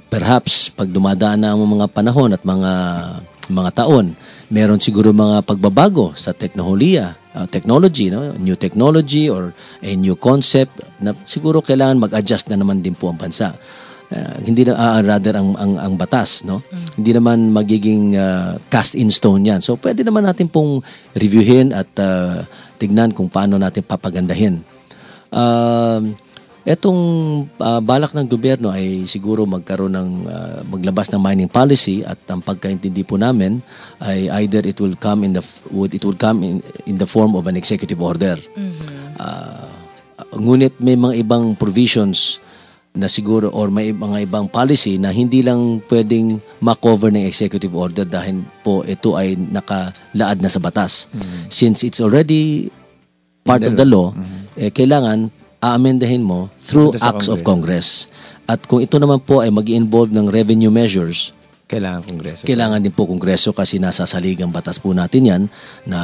perhaps pag dumadaan na ang mga panahon at mga taon, meron siguro mga pagbabago sa technology, no? New technology or a new concept na siguro kailangan mag-adjust na naman din po ang bansa. Hindi na rather ang batas, no? Hindi naman magiging cast in stone 'yan. So pwede naman natin pong reviewin at tignan kung paano natin papagandahin. Etong balak ng gobyerno ay siguro magkaroon ng maglabas ng mining policy at ang pagkaintindi po namin ay either it will come in the form of an executive order. Ngunit may mga ibang provisions na siguro or may mga ibang policy na hindi lang pwedeng ma-cover ng executive order dahil po ito ay nakalaad na sa batas. Since it's already part of the law, kailangan amendahin mo through acts of Congress. At kung ito naman po ay mag-involve ng revenue measures, kailangan din po Kongreso kasi nasa saligang batas po natin yan na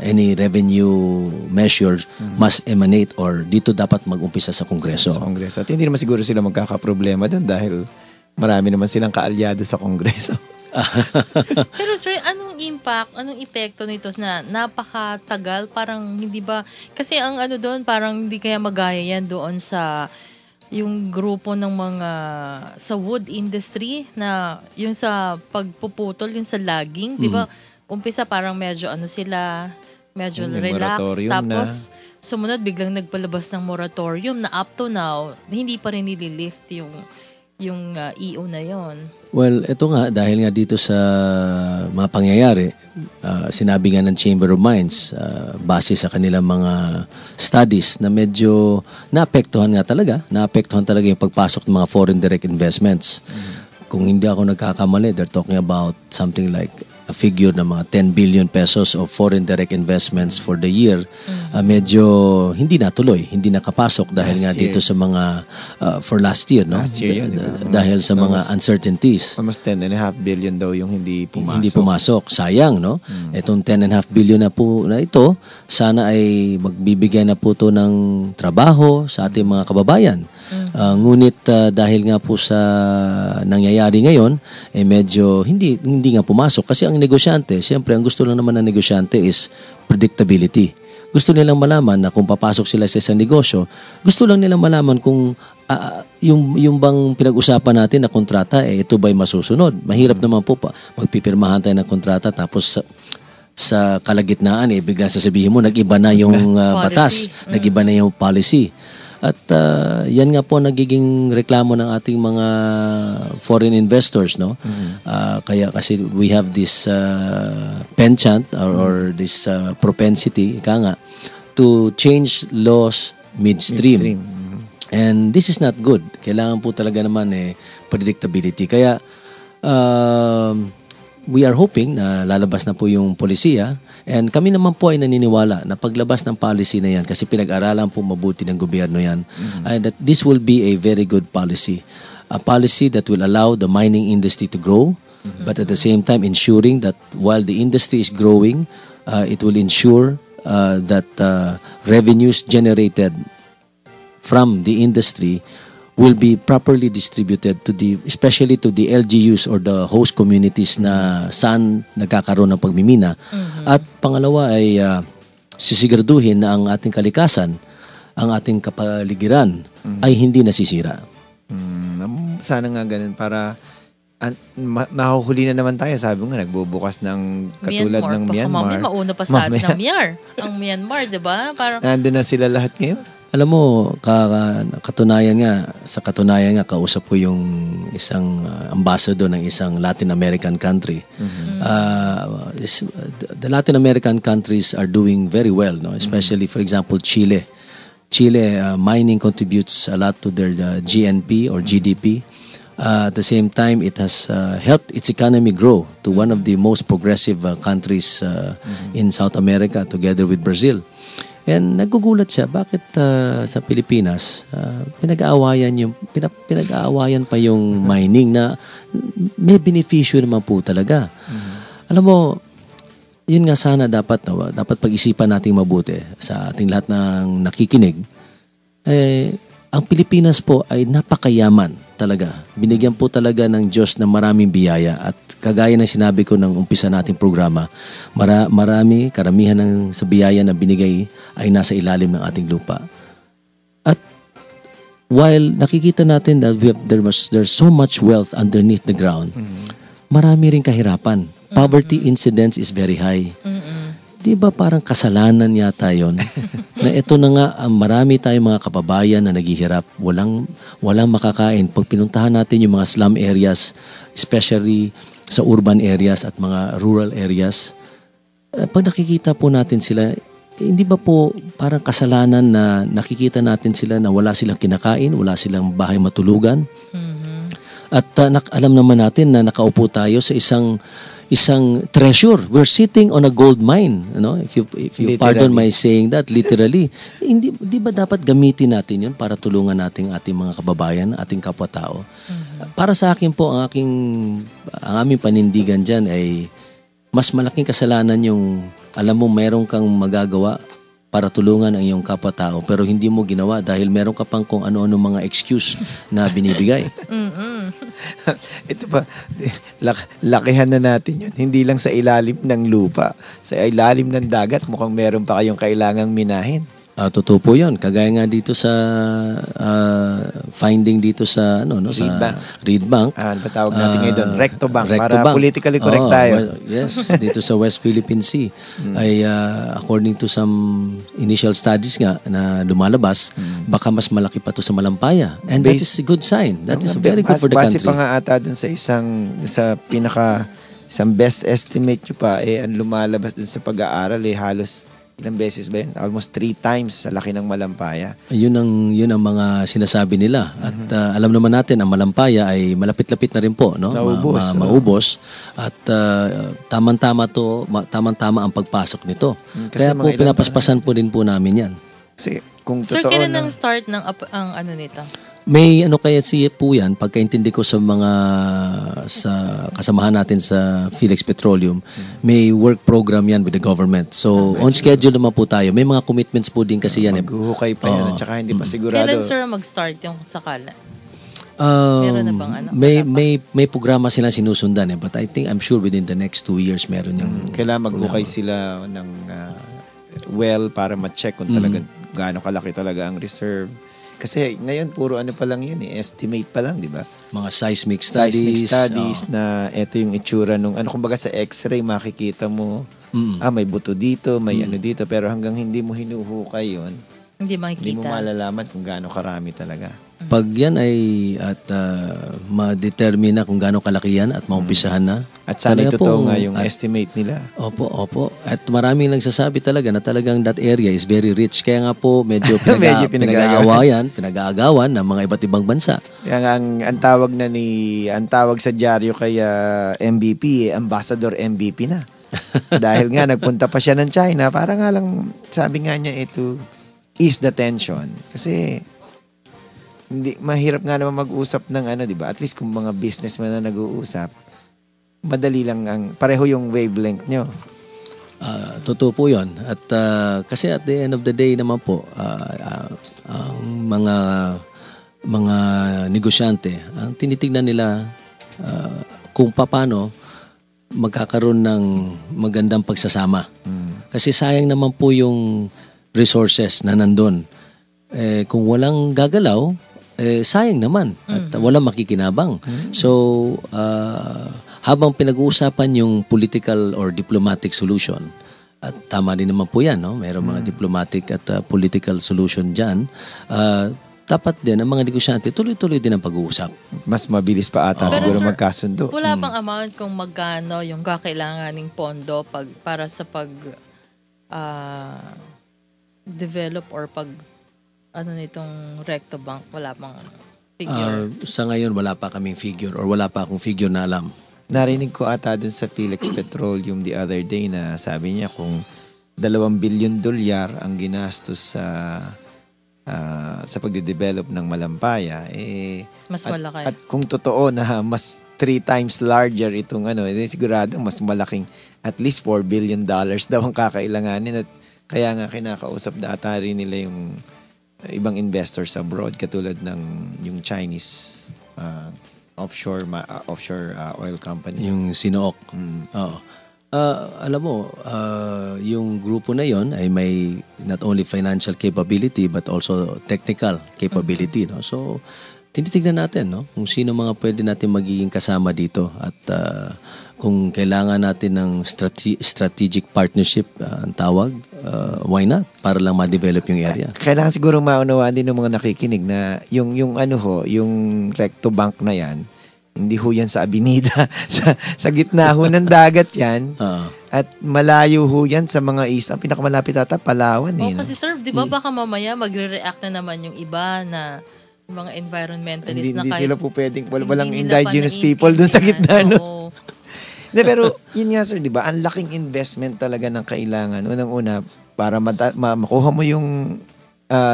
any revenue measure must emanate or dito dapat mag-umpisa sa Kongreso. Sa Kongreso. At hindi naman siguro sila magkakaproblema doon dahil marami naman silang kaalyado sa Kongreso. Pero sir, anong impact, anong epekto nito na napakatagal? Parang hindi ba, kasi ang doon, parang hindi kaya magaya yan doon sa yung grupo ng mga sa wood industry na yung sa pagpuputol, yung sa logging, di ba? Umpisa parang medyo sila, medyo relax. Tapos sumunod biglang nagpalabas ng moratorium na up to now, hindi pa rin nililift yung EO na yon. Well, ito nga, dahil nga dito sa mga pangyayari, sinabi nga ng Chamber of Mines, base sa kanilang mga studies na medyo naapektuhan talaga yung pagpasok ng mga foreign direct investments. Kung hindi ako nagkakamali, they're talking about something like a figure na mga 10 billion pesos of foreign direct investments for the year. Medyo hindi natuloy, hindi nakapasok dahil nga dito sa mga for last year, no? Last year, dahil sa mga uncertainties. Almost 10.5 billion daw yung hindi pumasok. Hindi pumasok. Sayang, no? Itong 10.5 billion na po na ito, sana ay magbibigay na po ito ng trabaho sa ating mga kababayan. Ngunit dahil nga po sa nangyayari ngayon, medyo hindi nga pumasok. Kasi ang negosyante, siyempre ang gusto lang naman ng negosyante is predictability. Gusto nilang malaman na kung papasok sila sa isang negosyo, gusto lang nilang malaman kung yung bang pinag-usapan natin na kontrata, ito ba'y masusunod. Mahirap naman po magpipirmahan tayo ng kontrata tapos sa kalagitnaan biglang sasabihin mo nag-iba na yung batas, nag-iba na yung policy. At yan nga po nagiging reklamo ng ating mga foreign investors, no? Kaya kasi we have this penchant or this propensity to change laws midstream. And this is not good. Kailangan po talaga naman predictability. Kaya we are hoping na lalabas na po yung polisiya. And kami naman po ay naniniwala na paglabas ng policy na yan, kasi pinag-aralan po mabuti ng gobyerno yan, that this will be a very good policy. A policy that will allow the mining industry to grow, but at the same time ensuring that while the industry is growing, it will ensure that revenues generated from the industry will be properly distributed to especially to the LGUs or the host communities na saan nagkakaroon ng pagmimina. At pangalawa ay sisiguraduhin na ang ating kalikasan, ang ating kapaligiran ay hindi nasisira. Sana nga ganun para mahuhuli na naman tayo. Sabi nga, nagbubukas ng katulad ng Myanmar. Mamaya mauna pa sa atin ng Myanmar, di ba? Nandun na sila lahat ngayon. Alam mo, katunayan nga, kausap ko yung isang ambassador ng isang Latin American country. The Latin American countries are doing very well, no? Especially, for example, Chile. Mining contributes a lot to their GNP or GDP. At the same time, it has helped its economy grow to one of the most progressive countries in South America, together with Brazil. And nagugulat siya, bakit sa Pilipinas, pinag-aawayan pa yung mining na may benepisyo naman po talaga. Alam mo, yun nga sana dapat pag-isipan natin mabuti sa ating lahat ng nakikinig. Ang Pilipinas po ay napakayaman talaga. Binigyan po talaga ng Diyos ng maraming biyaya at kagaya ng sinabi ko ng umpisa nating programa, karamihan sa biyaya na binigay ay nasa ilalim ng ating lupa. At while nakikita natin that there's so much wealth underneath the ground, marami rin kahirapan. Poverty incidence is very high. Di ba parang kasalanan yata yon na ito na nga, marami tayong mga kababayan na naghihirap, walang makakain. Pag pinuntahan natin yung mga slum areas, especially sa urban areas at mga rural areas, pag nakikita po natin sila, hindi ba po parang kasalanan na nakikita natin sila na wala silang kinakain, wala silang bahay matulugan? At alam naman natin na nakaupo tayo sa isang treasure. We're sitting on a gold mine, if you pardon my saying that, literally. Di ba dapat gamitin natin yun para tulungan natin ating mga kababayan, ating kapwa-tao? Para sa akin po, ang aming panindigan dyan ay mas malaking kasalanan yung, alam mo, meron kang magagawa para tulungan ang iyong kapwa-tao pero hindi mo ginawa dahil meron ka pang kung ano-ano mga excuse na binibigay. Ito pa, lakihan na natin yun. Hindi lang sa ilalim ng lupa, sa ilalim ng dagat, mukhang meron pa kayong kailangang minahin. Totoo po yun. Kagaya nga dito sa finding dito sa Reed Bank. Ano ba tawag natin ngayon doon? Recto Bank. Para politically correct tayo. Yes, dito sa West Philippine Sea. Ay according to some initial studies nga na lumalabas, baka mas malaki pa to sa Malampaya. And that is a good sign. That is very good for the country. Base pa nga ata dun sa isang best estimate nyo pa, ang lumalabas dun sa pag-aaral halos ilang beses ba yun? Almost 3 times sa laki ng Malampaya. Yun ang mga sinasabi nila. At alam naman natin, ang Malampaya ay malapit-lapit na rin po, no? Maubos. At tamang-tama ang pagpasok nito. Kaya po pinapaspasan po din po namin yan. Kasi kung Sir, kailan ang start ng ang nito? May kaya siya po yan, pagkaintindi ko sa kasamahan natin sa Philex Petroleum, may work program yan with the government. So, on schedule naman po tayo. May mga commitments po din kasi yan. Maghuhukay pa yan, at saka hindi pa sigurado. Kailan, sir, mag-start yung sakala? Meron na bang may programa silang sinusundan but I'm sure within the next 2 years meron yung kailangan maghukay sila ng para ma-check kung talaga gaano kalaki talaga ang reserve. Kasi ngayon puro pa lang yun estimate pa lang, di ba? Mga seismic studies na ito yung itsura nung kumbaga sa x-ray makikita mo May buto dito, may ano dito, pero hanggang hindi mo hinuhukay yun, Hindi makikita. hindi mo malalaman kung gaano karami talaga. Pag yan ay ma-determine na kung gaano kalaki yan at maumpisahan na. At sana talaga totoo pong- nga yung at- estimate nila. Opo. At maraming nagsasabi talaga na talagang that area is very rich. Kaya nga po medyo Medyo pinag-aagawan ng mga iba't ibang bansa. Kaya nga ang tawag sa dyaryo kay MVP, Ambassador MVP na. Dahil nga nagpunta pa siya ng China para nga lang sabi nga niya to ease the tension. Kasi hindi mahirap nga naman mag-usap ng ano, 'di ba? At least kung mga businessman na nag-uusap, madali lang pareho yung wavelength nyo. Totoo po 'yon. At kasi at the end of the day naman po ang mga negosyante, ang tinitingnan nila kung paano magkakaroon ng magandang pagsasama. Kasi sayang naman po yung resources na nandun. Kung walang gagalaw, sayang naman at walang makikinabang. So, habang pinag-uusapan yung political or diplomatic solution, at tama din naman po yan, no? Mayroong mga diplomatic at political solution dyan, dapat din ang mga negosyante tuloy-tuloy din ang pag-uusap. Mas mabilis pa ata siguro sir, magkasundo. Wala bang amount kung magkano yung kakailanganing pondo para sa develop or nitong Recto Bank? Wala bang figure? Sa ngayon, wala pa kaming figure or wala pa akong figure na alam. Narinig ko ata dun sa Philex Petroleum the other day na sabi niya kung $2 billion ang ginastos sa pagde-develop ng Malampaya, mas malaki. At kung totoo na mas 3 times larger itong sigurado mas malaking at least $4 billion daw ang kakailanganin. At kaya nga kinakausap data rin nila yung ibang investors abroad katulad ng yung Chinese offshore oil company. Yung Sinook. Oo. Alam mo, yung grupo na yon ay may not only financial capability but also technical capability. No? So, tinitignan natin kung sino mga pwede natin magiging kasama dito at kung kailangan natin ng strategic partnership ang tawag, why not? Para lang ma-develop yung area. Kailangan siguro maunawaan din ng mga nakikinig na yung Recto Bank na yan, hindi ho yan sa Abinida. sa gitna ho ng dagat yan. At malayo ho yan sa mga ang pinakamalapit ata, Palawan. Kasi sir, di ba baka mamaya magre-react na naman yung iba na mga environmentalists na kahit... Hindi nila po pwedeng, walang indigenous people dun sa gitna. No? Pero yun nga sir, di ba? Ang laking investment talaga ng kailangan. Unang-una, para makuha mo yung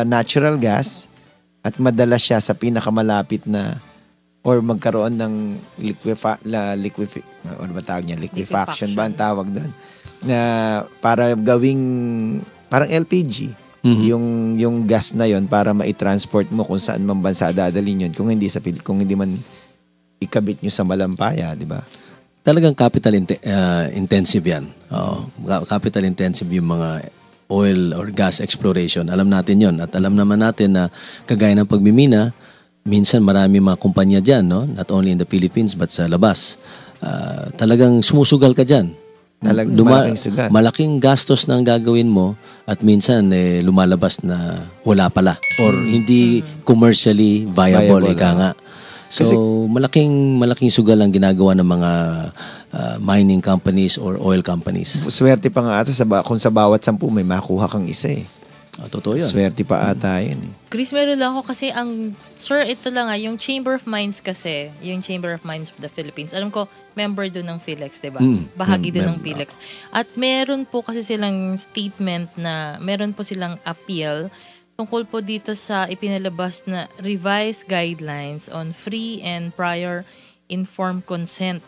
natural gas at madala siya sa pinakamalapit na or magkaroon ng liquefaction ba ang tawag doon? Na para gawing parang LPG. Yung gas na yon para mai-transport mo kung saan man bansa dadalhin yun kung hindi man ikabit nyo sa Malampaya, di ba? Talagang capital intensive yan. Capital intensive yung mga oil or gas exploration. Alam natin yon at alam naman natin na kagaya ng pagmimina, minsan marami mga kumpanya dyan, no? Not only in the Philippines but sa labas. Talagang sumusugal ka dyan. Malaking sugal. Malaking gastos na ang gagawin mo at minsan lumalabas na wala pala or hindi commercially viable. Ika nga. So, malaking sugal ang ginagawa ng mga mining companies or oil companies. Swerte pa nga ata kung sa bawat 10 may makuha kang isa totoo yun. Swerte pa ata yun. Chris, meron lang ako kasi sir, ito lang yung Chamber of Mines kasi, yung Chamber of Mines of the Philippines, alam ko, member doon ng Philex, diba? Bahagi doon ng Philex. At meron po kasi silang statement na, meron po silang appeal tungkol po dito sa ipinalabas na revised guidelines on free and prior informed consent.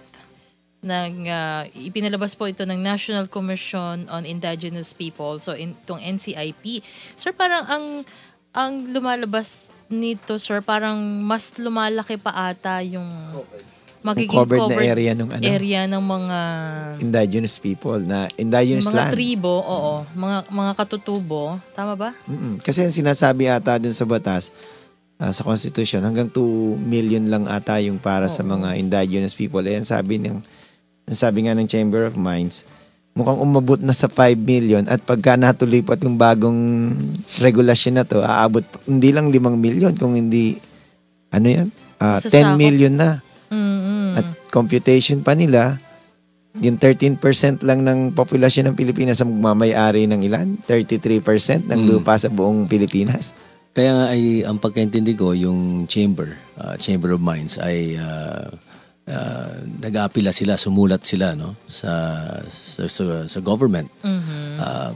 Ipinalabas po ito ng National Commission on Indigenous People, so itong NCIP. Sir, parang ang lumalabas nito, sir, parang mas lumalaki pa ata yung magiging covered na area ng mga indigenous people, na indigenous mga land. Mga tribo, mga katutubo. Tama ba? Kasi sinasabi ata dun sa batas, sa Constitution, hanggang 2 million lang ata yung para sa mga indigenous people. Sabi nga ng Chamber of Mines, mukhang umabot na sa 5 million at pagka natuloy pa itong bagong regulasyon na to, aabot hindi lang 5 million kung hindi 10 million na. At computation pa nila, yung 13% lang ng populasyon ng Pilipinas ang magmamay-ari ng ilan? 33% ng lupa sa buong Pilipinas. Kaya nga ay ang pagkaintindi ko, yung Chamber of Mines ay nag-aapila sila, sumulat sila no sa government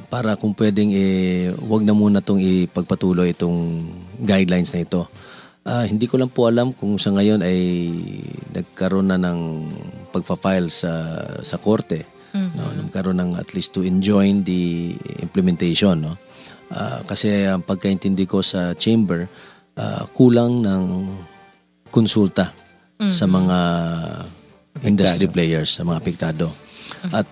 para kung pwedeng wag na muna tong ipagpatuloy itong guidelines na ito. Hindi ko lang po alam kung sa ngayon ay nagkaroon na ng pagpa-file sa korte, no, nagkaroon ng at least to enjoin the implementation, no. Kasi ang pagkaintindi ko sa chamber, kulang ng konsulta sa mga industry players, sa mga apektado. At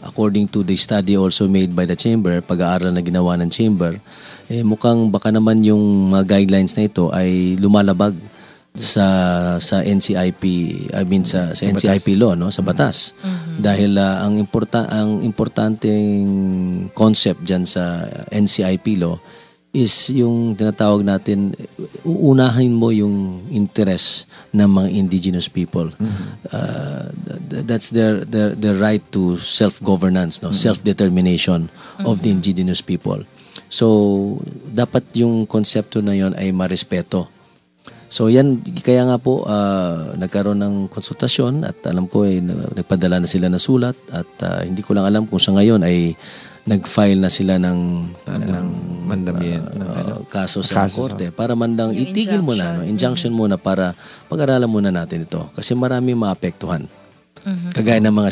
according to the study also made by the chamber, pag-aaral na ginawa ng chamber, mukhang baka naman yung mga guidelines na ito ay lumalabag sa NCIP, sa NCIP law, no, sa batas. Dahil ang importanteng concept diyan sa NCIP law is yung tinatawag natin, uunahin mo yung interest ng mga indigenous people. That's their right to self-governance, no, self-determination of the indigenous people. So, dapat yung konsepto na yon ay marespeto. So, yan, kaya nga po, nagkaroon ng konsultasyon at alam ko nagpadala na sila ng sulat at hindi ko lang alam kung sa ngayon ay nag-file na sila ng kaso sa korte para mandang itigil mo na, no, injunction muna para pag-aralan muna natin ito kasi marami maapektuhan. Kagaya ng mga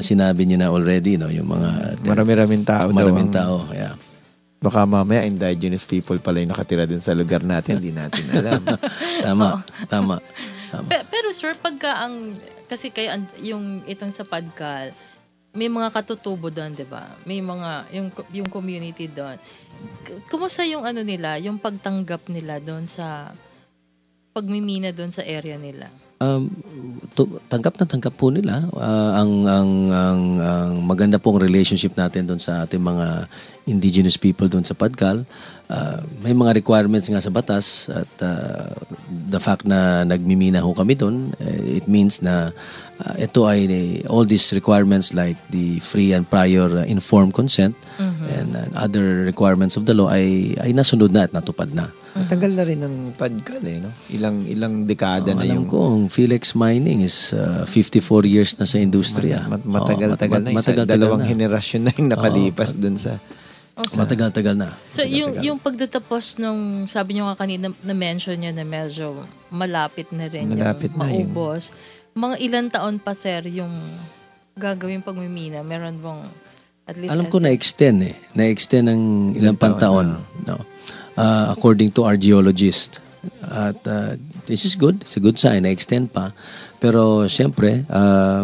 sinabi niya na already, no, yung mga maraming tao. Yeah. Baka mamaya indigenous people pala yung nakatira din sa lugar natin, hindi natin alam. Tama. Pero sir, pagka kasi kayo yung itong sa Padcal, may mga katutubo doon, 'di ba? May mga yung community doon. Kumusta yung nila, yung pagtanggap nila doon sa pagmimina doon sa area nila? Tanggap po nila. Ang maganda pong relationship natin doon sa ating mga indigenous people doon sa Padcal. May mga requirements nga sa batas at the fact na nagmimina ho kami doon, it means na ito ay all these requirements like the free and prior informed consent and other requirements of the law ay nasunod na at natupad na. Matagal na rin ang Padcal, no? Ilang dekada na yung... Alam ko, ang Philex Mining is 54 years na sa industriya. Matagal na. Dalawang henerasyon na yung nakalipas dun sa... Matagal na. So, yung pagtatapos nung, sabi nyo nga kanina, na-mention nyo na medyo malapit na rin yung maubos. Mga ilang taon pa, sir, yung gagawin pagmimina? Meron bang at least... Alam ko na-extend Na-extend ng ilang pantaon. No? According to our geologist. At this is good. It's a good sign. Na-extend pa. Pero siyempre,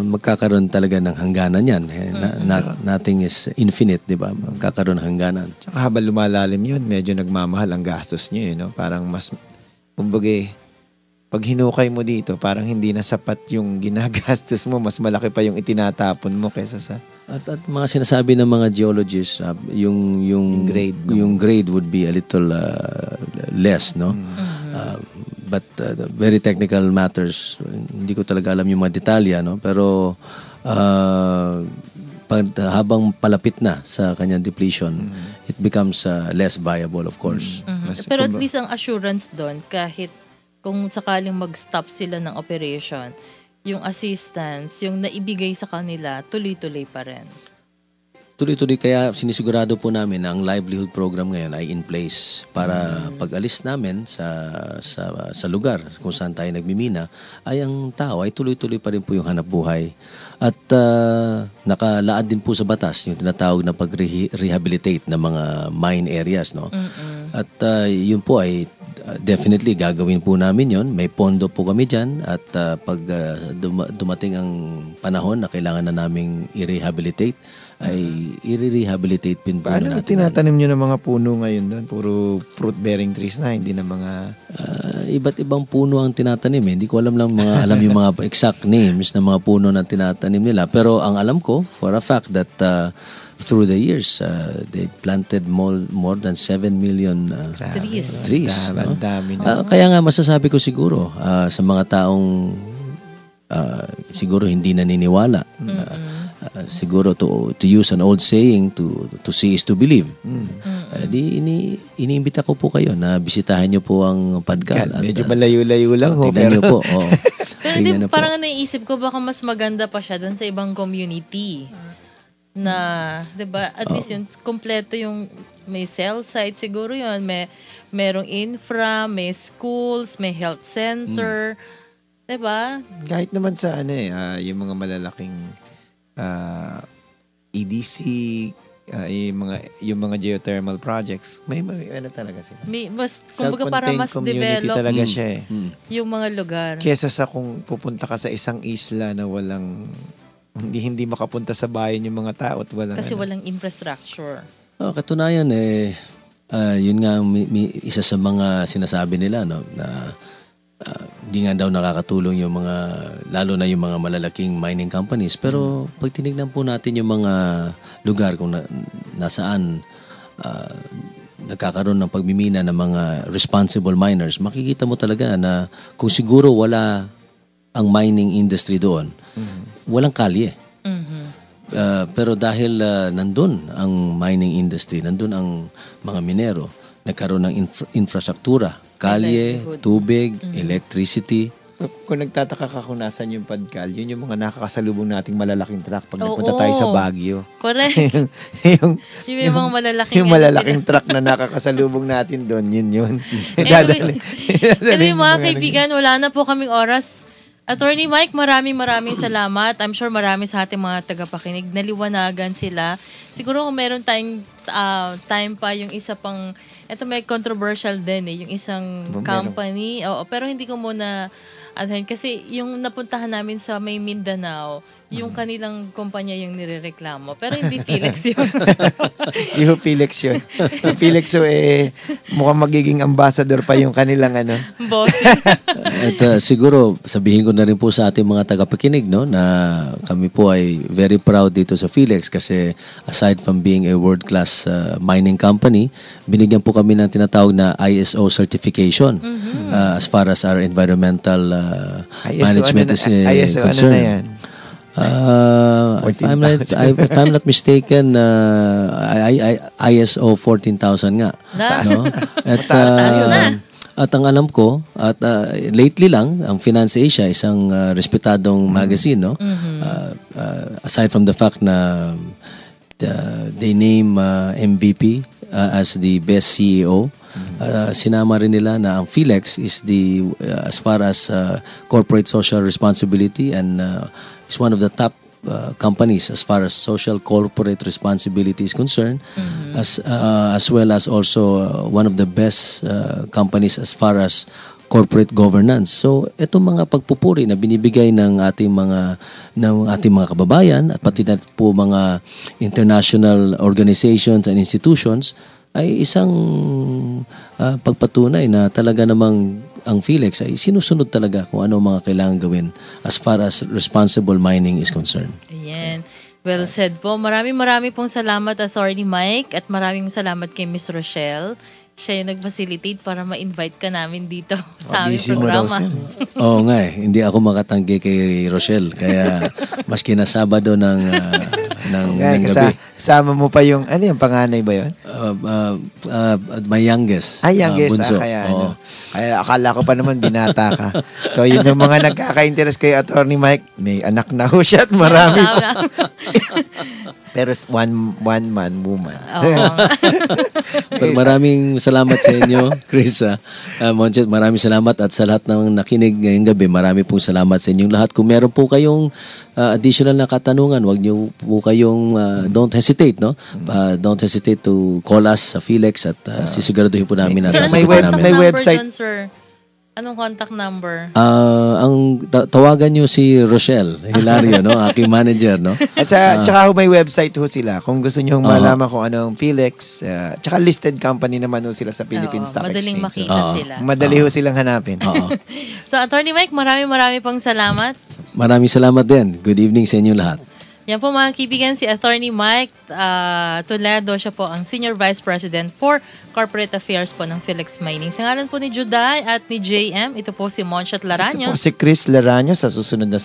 magkakaroon talaga ng hangganan yan. Nothing is infinite, di ba? Magkakaroon ng hangganan. Tsaka habang lumalalim yun, medyo nagmamahal ang gastos nyo. No? Parang mas, kumbaga, pag hinukay mo dito, parang hindi na sapat yung ginagastos mo. Mas malaki pa yung itinatapon mo kaysa sa... At mga sinasabi ng mga geologists, yung grade would be a little less, no? But very technical matters, hindi ko talaga alam yung mga detalya, no? Pero habang palapit na sa kanyang depletion, it becomes less viable, of course. Pero at least ang assurance doon, kahit kung sakaling mag-stop sila ng operation, yung assistance, yung naibigay sa kanila, tuloy-tuloy pa rin. Tuloy-tuloy, kaya sinisigurado po namin na ang livelihood program ngayon ay in place para pag-alis namin sa lugar kung saan tayo nagmimina, ay ang tao ay tuloy-tuloy pa rin po yung hanap buhay. At nakalaad din po sa batas yung tinatawag na pag-rehabilitate ng mga mine areas, no? At yun po ay definitely gagawin po namin yon. May pondo po kami dyan at pag dumating ang panahon na kailangan na naming i-rehabilitate, ay i-rehabilitate din po natin. Paano tinatanim nyo ng mga puno ngayon doon? Puro fruit-bearing trees na, hindi na mga... iba't ibang puno ang tinatanim. Hindi ko alam yung mga exact names ng mga puno na tinatanim nila. Pero ang alam ko, for a fact, that through the years, they planted more than 7 million trees. Ang dami na. Kaya nga masasabi ko siguro sa mga taong siguro hindi naniniwala. Siguro to use an old saying, to see is to believe. Iniimbita ko po kayo na bisitahin niyo po ang Padcal. Medyo malayo-layo lang ho. Tignan niyo po. Pero parang naisip ko baka mas maganda pa siya doon sa ibang community. Na, 'di ba? At least yung kompleto yung may cell site siguro 'yon, merong infra, may schools, may health center. 'Di ba? Kahit naman sa yung mga malalaking EDC, yung mga geothermal projects, may talaga sila. Kumbaga para mas develop talaga siya yung mga lugar. Kesa sa kung pupunta ka sa isang isla na walang hindi makapunta sa bayan yung mga tao at walang infrastructure. Katunayan yun nga isa sa mga sinasabi nila na hindi nga daw nakakatulong yung mga, lalo na yung mga malalaking mining companies. Pero pag tinignan po natin yung mga lugar kung nasaan nagkakaroon ng pagmimina ng mga responsible miners, makikita mo talaga na kung siguro wala ang mining industry doon, walang kalye. Pero dahil nandun ang mining industry, nandun ang mga minero, nagkaroon ng infrastruktura, kalye, tubig, electricity. Kung nagtataka ka kung nasan yung Padcal, yun yung mga nakakasalubong nating malalaking truck pag nagpunta tayo sa Baguio. Correct. yung mga malalaking yung malalaking truck na nakakasalubong natin doon, yun. Anyway, mga kaibigan, wala na po kaming oras. Attorney Mike, maraming salamat. I'm sure marami sa ating mga tagapakinig. Naliwanagan sila. Siguro kung meron tayong time pa, yung isa pang, ito may controversial din yung isang company. Pero hindi ko muna, kasi yung napuntahan namin sa may Mindanao, yung kanilang kumpanya yung nirereklamo. Pero hindi Philex yun. Yung Philex yun. Yung Philex mukhang magiging ambassador pa yung kanilang boss. At siguro, sabihin ko na rin po sa ating mga tagapakinig, no, na kami po ay very proud dito sa Philex kasi aside from being a world-class mining company, binigyan po kami ng tinatawag na ISO certification as far as our environmental management is concerned. Ano na yan? If I'm not mistaken, ISO 14,000 nga. No? At ang alam ko, lately lang, ang Finance Asia, isang respetadong magazine, no? Aside from the fact na they name MVP as the best CEO, sinama rin nila na ang Philex is as far as corporate social responsibility and is one of the top companies as far as social corporate responsibility is concerned, as well as also one of the best companies as far as corporate governance. So, itong mga pagpupuri na binibigay ng ating mga kababayan at pati na po mga international organizations and institutions ay isang pagpatunay na talaga namang ang Philex ay sinusunod talaga kung ano mga kailangan gawin as far as responsible mining is concerned. Ayan. Well said po. Maraming pong salamat, Attorney Mike, at maraming salamat kay Miss Rochelle. Siya yung nag-facilitate para ma-invite ka namin dito sa aming programa. Oo nga hindi ako makatanggi kay Rochelle. Kaya maski na Sabado ng gabi. Kasama mo pa yung, yung panganay ba yun? My youngest. Youngest. Bunso. Kaya akala ko pa naman binata ka. So yun yung mga nagkaka-interest kay Attorney Mike. May anak na ho siya at marami pa. Pero one man woman. But maraming salamat sa inyo, Chris. Monjet, maraming salamat at sa lahat ng nakinig ngayong gabi, marami pong salamat sa inyong lahat. Kung meron po kayong additional na katanungan, wag niyo po kayong don't hesitate hesitate, no? Don't hesitate to call us sa Philex at sisiguraduhin po namin na Sir, sasagutin namin. May website. Dun, sir? Anong contact number? Ang tawagan nyo si Rochelle Hilario, no? Aking manager, no? At tsaka may website ho sila kung gusto nyo malaman kung anong Philex. Tsaka listed company naman ho sila sa Philippine Stock madaling Exchange. makita sila. Madali ho silang hanapin. So, Attorney Mike, marami pong salamat. Maraming salamat din. Good evening sa inyo lahat. Yan po mga kaibigan, si Attorney Mike Toledo, siya po ang Senior Vice President for Corporate Affairs po ng Philex Mining. Sa ngalan po ni Juday at ni JM, ito po si Monchat Laraño. Ito po si Chris Laraño sa susunod na